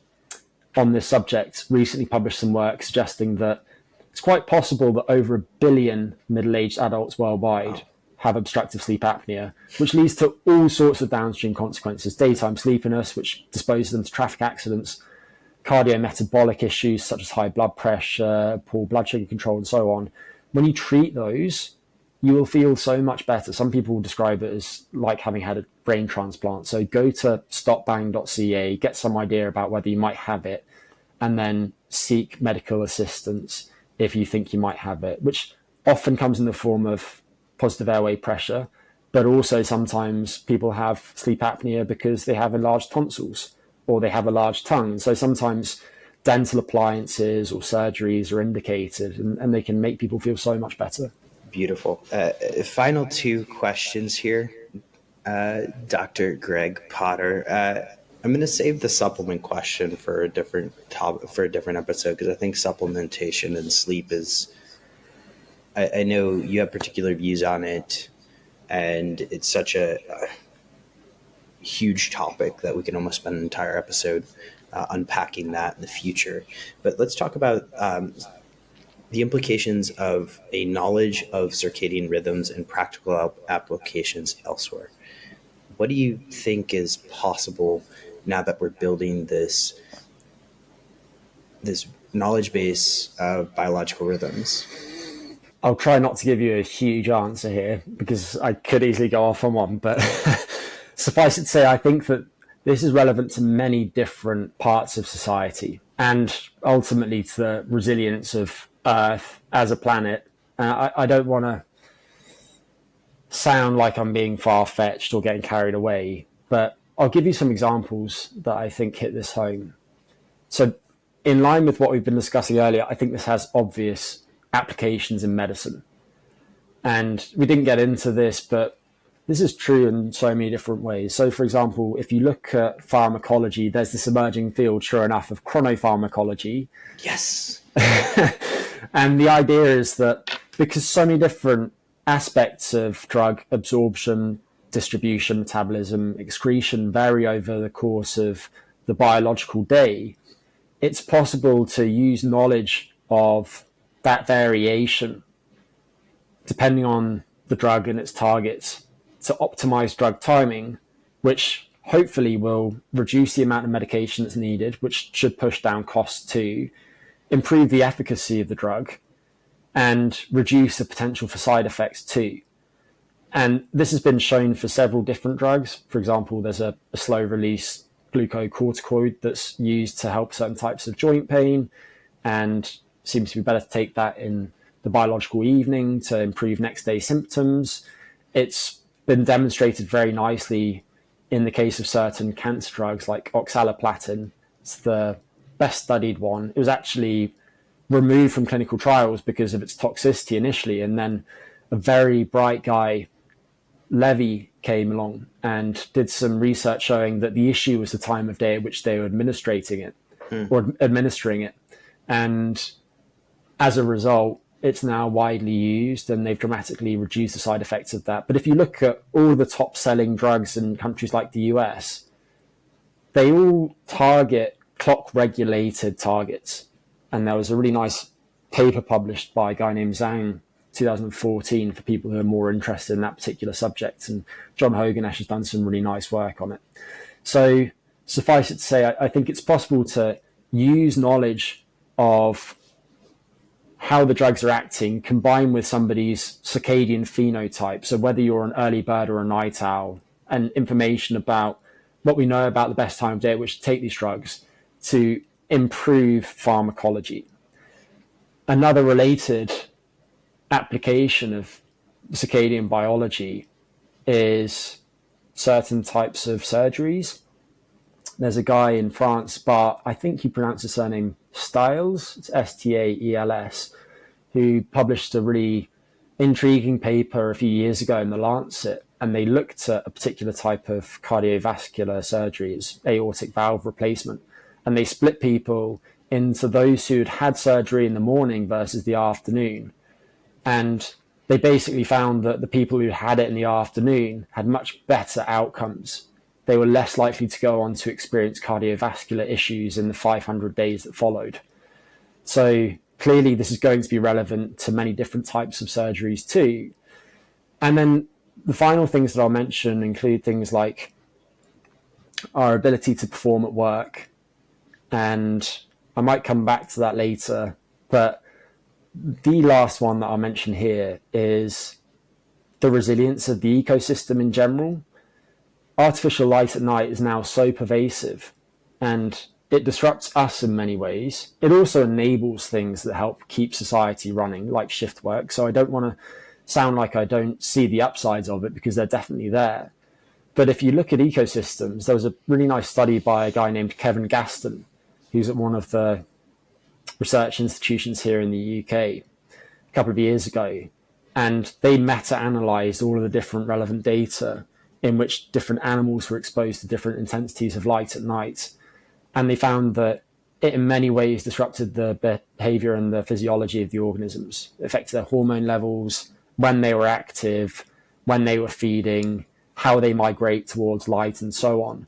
on this subject, recently published some work suggesting that it's quite possible that over 1 billion middle-aged adults worldwide have obstructive sleep apnea, which leads to all sorts of downstream consequences: daytime sleepiness, which disposes them to traffic accidents, cardiometabolic issues such as high blood pressure, poor blood sugar control, and so on. When you treat those, you will feel so much better. Some people describe it as like having had a brain transplant. So go to stopbang.ca, get some idea about whether you might have it, and then seek medical assistance if you think you might have it, which often comes in the form of positive airway pressure, but also sometimes people have sleep apnea because they have enlarged tonsils or they have a large tongue. So sometimes dental appliances or surgeries are indicated, and they can make people feel so much better. Beautiful. Final two questions here. Dr. Greg Potter. I'm going to save the supplement question for a different topic, for a different episode, because I think supplementation and sleep is, I know you have particular views on it, and it's such a huge topic that we can almost spend an entire episode unpacking that in the future. But let's talk about the implications of a knowledge of circadian rhythms and practical applications elsewhere. What do you think is possible now that we're building this knowledge base of biological rhythms? I'll try not to give you a huge answer here because I could easily go off on one, but suffice it to say, I think that this is relevant to many different parts of society and ultimately to the resilience of Earth as a planet. I don't want to sound like I'm being far-fetched or getting carried away, but I'll give you some examples that I think hit this home. So in line with what we've been discussing earlier, I think this has obvious applications in medicine. And we didn't get into this, but this is true in so many different ways. So, for example, if you look at pharmacology, there's this emerging field, sure enough, of chronopharmacology. Yes. And the idea is that because so many different aspects of drug absorption, distribution, metabolism, excretion vary over the course of the biological day, it's possible to use knowledge of that variation, depending on the drug and its targets, to optimize drug timing, which hopefully will reduce the amount of medication that's needed, which should push down costs too, improve the efficacy of the drug, and reduce the potential for side effects too. And this has been shown for several different drugs. For example, there's a slow-release glucocorticoid that's used to help certain types of joint pain, and seems to be better to take that in the biological evening to improve next day symptoms. It's been demonstrated very nicely in the case of certain cancer drugs like oxaliplatin. It's the best studied one. It was actually removed from clinical trials because of its toxicity initially, and then a very bright guy, Levy, came along and did some research showing that the issue was the time of day at which they were administering it. And as a result, it's now widely used, and they've dramatically reduced the side effects of that. But if you look at all the top selling drugs in countries like the US, they all target clock regulated targets. And there was a really nice paper published by a guy named Zhang 2014 for people who are more interested in that particular subject. And John Hoganesh has done some really nice work on it. So suffice it to say, I think it's possible to use knowledge of how the drugs are acting combined with somebody's circadian phenotype. So whether you're an early bird or a night owl, and information about what we know about the best time of day at which to take these drugs to improve pharmacology. Another related application of circadian biology is certain types of surgeries. There's a guy in France, Bart, I think you pronounce his surname Stiles, it's Staels, who published a really intriguing paper a few years ago in The Lancet, and they looked at a particular type of cardiovascular surgeries, aortic valve replacement, and they split people into those who'd had surgery in the morning versus the afternoon. And they basically found that the people who had it in the afternoon had much better outcomes. They were less likely to go on to experience cardiovascular issues in the 500 days that followed. So clearly this is going to be relevant to many different types of surgeries too. And then the final things that I'll mention include things like our ability to perform at work. And I might come back to that later, but the last one that I'll mention here is the resilience of the ecosystem in general. Artificial light at night is now so pervasive, and it disrupts us in many ways. It also enables things that help keep society running, like shift work. So I don't want to sound like I don't see the upsides of it, because they're definitely there. But if you look at ecosystems, there was a really nice study by a guy named Kevin Gaston, who's at one of the research institutions here in the UK a couple of years ago, and they meta-analysed all of the different relevant data in which different animals were exposed to different intensities of light at night. And they found that it in many ways disrupted the behavior and the physiology of the organisms. It affected their hormone levels, when they were active, when they were feeding, how they migrate towards light, and so on.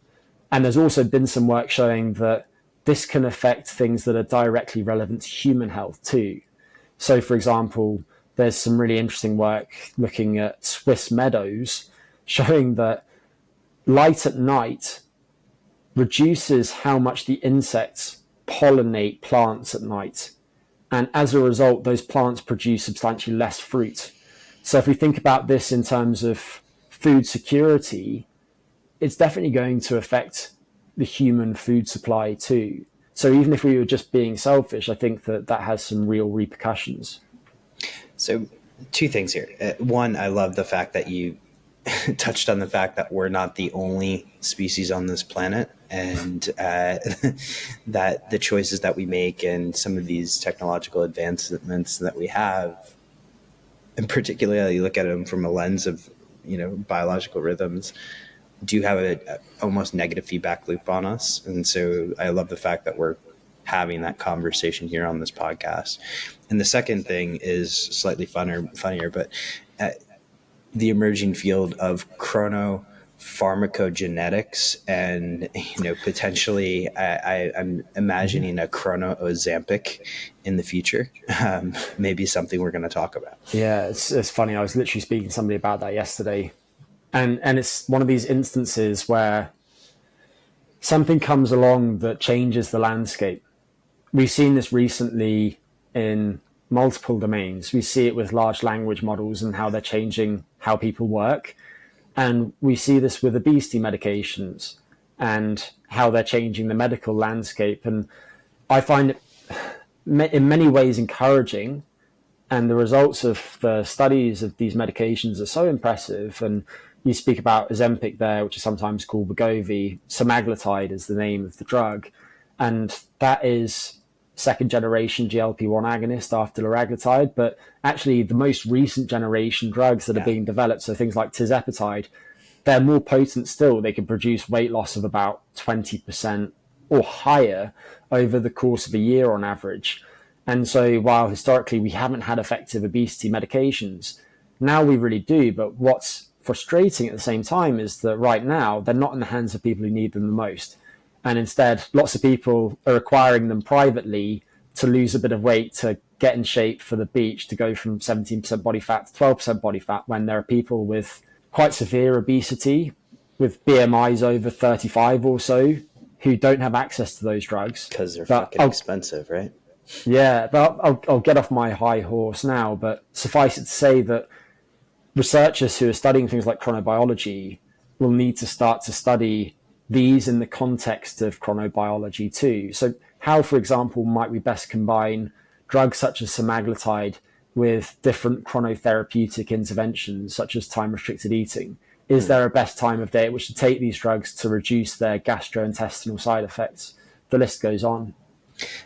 And there's also been some work showing that this can affect things that are directly relevant to human health too. So, for example, there's some really interesting work looking at Swiss meadows, showing that light at night reduces how much the insects pollinate plants at night. And as a result, those plants produce substantially less fruit. So if we think about this in terms of food security, it's definitely going to affect the human food supply too. So even if we were just being selfish, I think that that has some real repercussions. So two things here. One, I love the fact that you touched on the fact that we're not the only species on this planet, and that the choices that we make and some of these technological advancements that we have, and particularly you look at them from a lens of, biological rhythms, do have a almost negative feedback loop on us. And so I love the fact that we're having that conversation here on this podcast. And the second thing is slightly funnier, but the emerging field of chronopharmacogenetics, and potentially I'm imagining a chrono Ozempic in the future. Maybe something we're going to talk about. Yeah, it's funny. I was literally speaking to somebody about that yesterday, and it's one of these instances where something comes along that changes the landscape. We've seen this recently in multiple domains. We see it with large language models and how they're changing how people work. And we see this with obesity medications and how they're changing the medical landscape. And I find it in many ways encouraging. And the results of the studies of these medications are so impressive. And you speak about Ozempic there, which is sometimes called Wegovy. Semaglutide is the name of the drug. And that is second generation GLP-1 agonist after liraglutide, but actually the most recent generation drugs that are being developed, so things like tirzepatide, they're more potent still. They can produce weight loss of about 20% or higher over the course of a year on average. And so while historically we haven't had effective obesity medications, now we really do. But what's frustrating at the same time is that right now they're not in the hands of people who need them the most. And instead, lots of people are acquiring them privately to lose a bit of weight, to get in shape for the beach, to go from 17% body fat to 12% body fat, when there are people with quite severe obesity, with BMIs over 35 or so, who don't have access to those drugs. Because they're fucking expensive, right? Yeah, but I'll get off my high horse now, but suffice it to say that researchers who are studying things like chronobiology will need to start to study these in the context of chronobiology too. So how, for example, might we best combine drugs such as semaglutide with different chronotherapeutic interventions, such as time-restricted eating? Is there a best time of day at which to take these drugs to reduce their gastrointestinal side effects? The list goes on.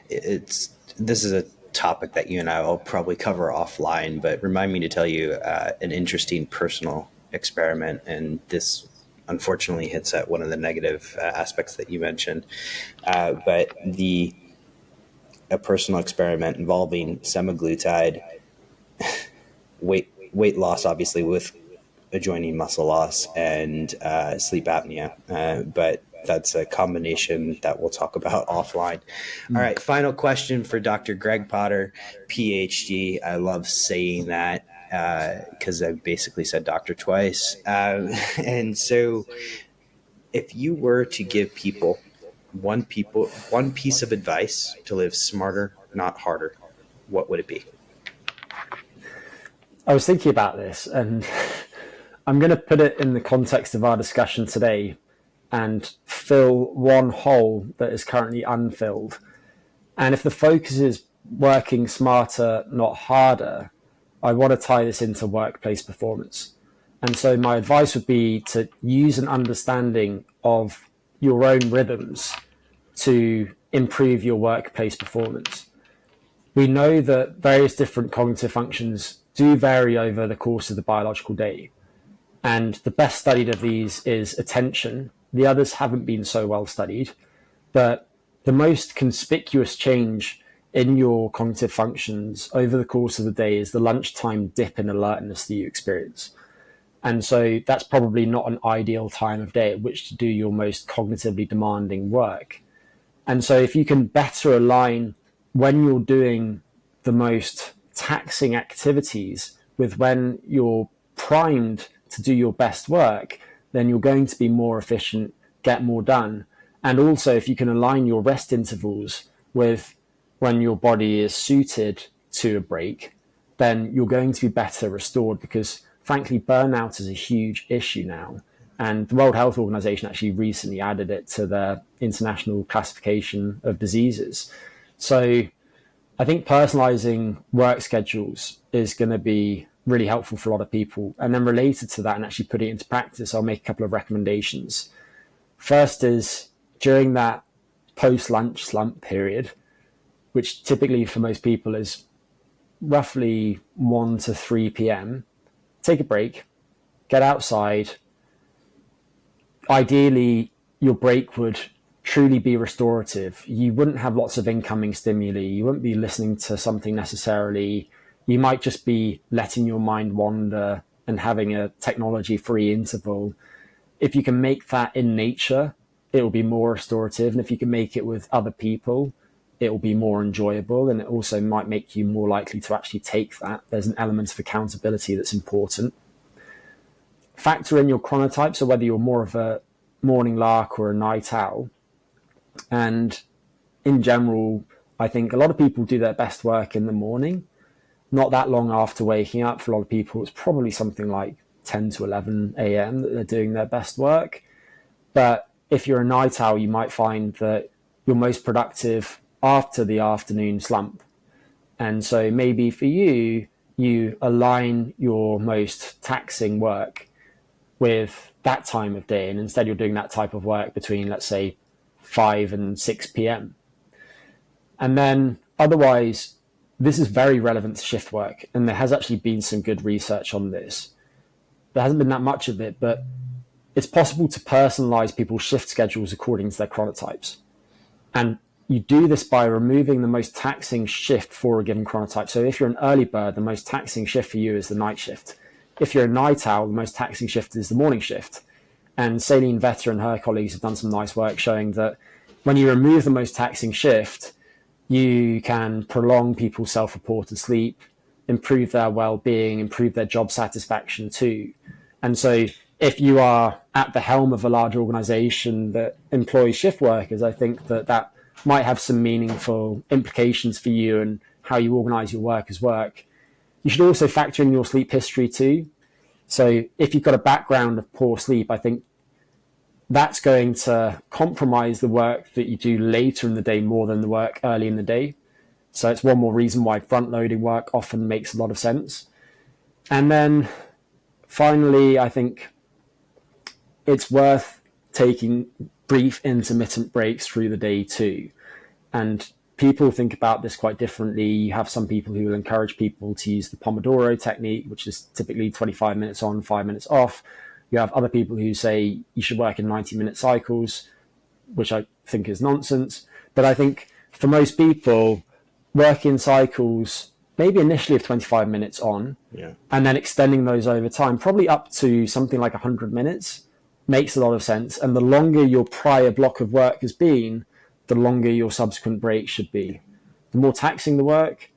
This is a topic that you and I will probably cover offline, but remind me to tell you an interesting personal experiment, and this unfortunately hits at one of the negative aspects that you mentioned. But a personal experiment involving semaglutide, weight loss, obviously with adjoining muscle loss, and sleep apnea. But that's a combination that we'll talk about offline. All right, final question for Dr. Greg Potter, PhD. I love saying that because I basically said doctor twice. And so if you were to give people one piece of advice to live smarter, not harder, what would it be? I was thinking about this, and I'm going to put it in the context of our discussion today and fill one hole that is currently unfilled. And if the focus is working smarter, not harder, I want to tie this into workplace performance. And so my advice would be to use an understanding of your own rhythms to improve your workplace performance. We know that various different cognitive functions do vary over the course of the biological day. And the best studied of these is attention. The others haven't been so well studied, but the most conspicuous change in your cognitive functions over the course of the day is the lunchtime dip in alertness that you experience. And so that's probably not an ideal time of day at which to do your most cognitively demanding work. And so if you can better align when you're doing the most taxing activities with when you're primed to do your best work, then you're going to be more efficient, get more done. And also, if you can align your rest intervals with when your body is suited to a break, then you're going to be better restored, because frankly, burnout is a huge issue now. And the World Health Organization actually recently added it to their international classification of diseases. So I think personalizing work schedules is going to be really helpful for a lot of people. And then related to that and actually putting it into practice, I'll make a couple of recommendations. First is during that post-lunch slump period, which typically for most people is roughly 1 to 3 p.m., take a break, get outside. Ideally, your break would truly be restorative. You wouldn't have lots of incoming stimuli. You wouldn't be listening to something necessarily. You might just be letting your mind wander and having a technology-free interval. If you can make that in nature, it will be more restorative. And if you can make it with other people, it will be more enjoyable. And it also might make you more likely to actually take that. There's an element of accountability that's important. Factor in your chronotype, so whether you're more of a morning lark or a night owl. And in general, I think a lot of people do their best work in the morning, not that long after waking up. For a lot of people, it's probably something like 10 to 11 a.m. that they're doing their best work. But if you're a night owl, you might find that you're most productive after the afternoon slump. And so maybe for you, you align your most taxing work with that time of day. And instead you're doing that type of work between, let's say, 5 and 6 p.m. And then otherwise, this is very relevant to shift work. And there has actually been some good research on this. There hasn't been that much of it, but it's possible to personalize people's shift schedules according to their chronotypes. And you do this by removing the most taxing shift for a given chronotype. So if you're an early bird, the most taxing shift for you is the night shift. If you're a night owl, the most taxing shift is the morning shift. And Saline Vetter and her colleagues have done some nice work showing that when you remove the most taxing shift, you can prolong people's self-reported sleep, improve their well-being, improve their job satisfaction too. And so if you are at the helm of a large organization that employs shift workers, I think that might have some meaningful implications for you and how you organize your work as work. You should also factor in your sleep history too. So if you've got a background of poor sleep, I think that's going to compromise the work that you do later in the day more than the work early in the day. So it's one more reason why front-loading work often makes a lot of sense. And then finally, I think it's worth taking brief intermittent breaks through the day too. And people think about this quite differently. You have some people who will encourage people to use the Pomodoro technique, which is typically 25 minutes on, 5 minutes off. You have other people who say you should work in 90-minute cycles, which I think is nonsense. But I think for most people, work in cycles, maybe initially of 25 minutes on, and then extending those over time, probably up to something like 100 minutes, makes a lot of sense. And the longer your prior block of work has been, the longer your subsequent break should be. The more taxing the work,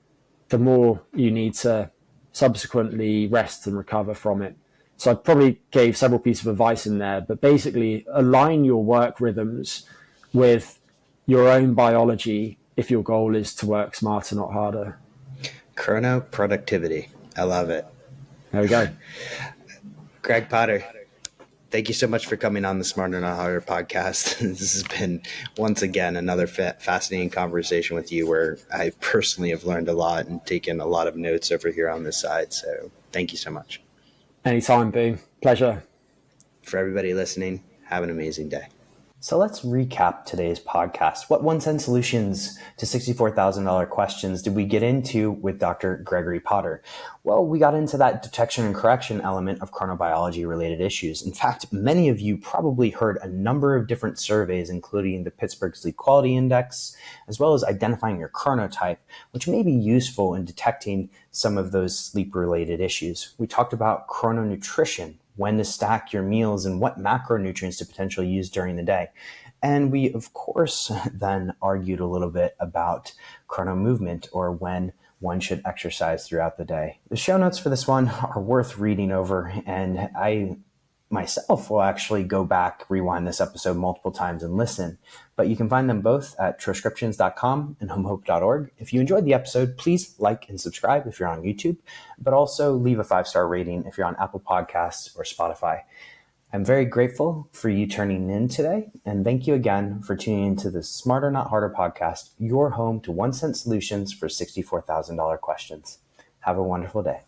the more you need to subsequently rest and recover from it. So I probably gave several pieces of advice in there, but basically align your work rhythms with your own biology if your goal is to work smarter, not harder. Chrono productivity. I love it. There we go. Greg Potter, thank you so much for coming on the Smarter Not Harder podcast. This has been, once again, another fascinating conversation with you where I personally have learned a lot and taken a lot of notes over here on this side. So thank you so much. Anytime, Boo. Pleasure. For everybody listening, have an amazing day. So let's recap today's podcast. What 1 cent solutions to $64,000 questions did we get into with Dr. Gregory Potter? Well, we got into that detection and correction element of chronobiology related issues. In fact, many of you probably heard a number of different surveys, including the Pittsburgh Sleep Quality Index, as well as identifying your chronotype, which may be useful in detecting some of those sleep related issues. We talked about chrononutrition, when to stack your meals, and what macronutrients to potentially use during the day. And we, of course, then argued a little bit about chrono movement, or when one should exercise throughout the day. The show notes for this one are worth reading over, and I myself will actually go back, rewind this episode multiple times and listen. But you can find them both at transcriptions.com and homehope.org. If you enjoyed the episode, please like and subscribe if you're on YouTube, but also leave a 5-star rating if you're on Apple Podcasts or Spotify. I'm very grateful for you turning in today, and thank you again for tuning into the Smarter Not Harder podcast, your home to 1 cent solutions for $64,000 questions. Have a wonderful day.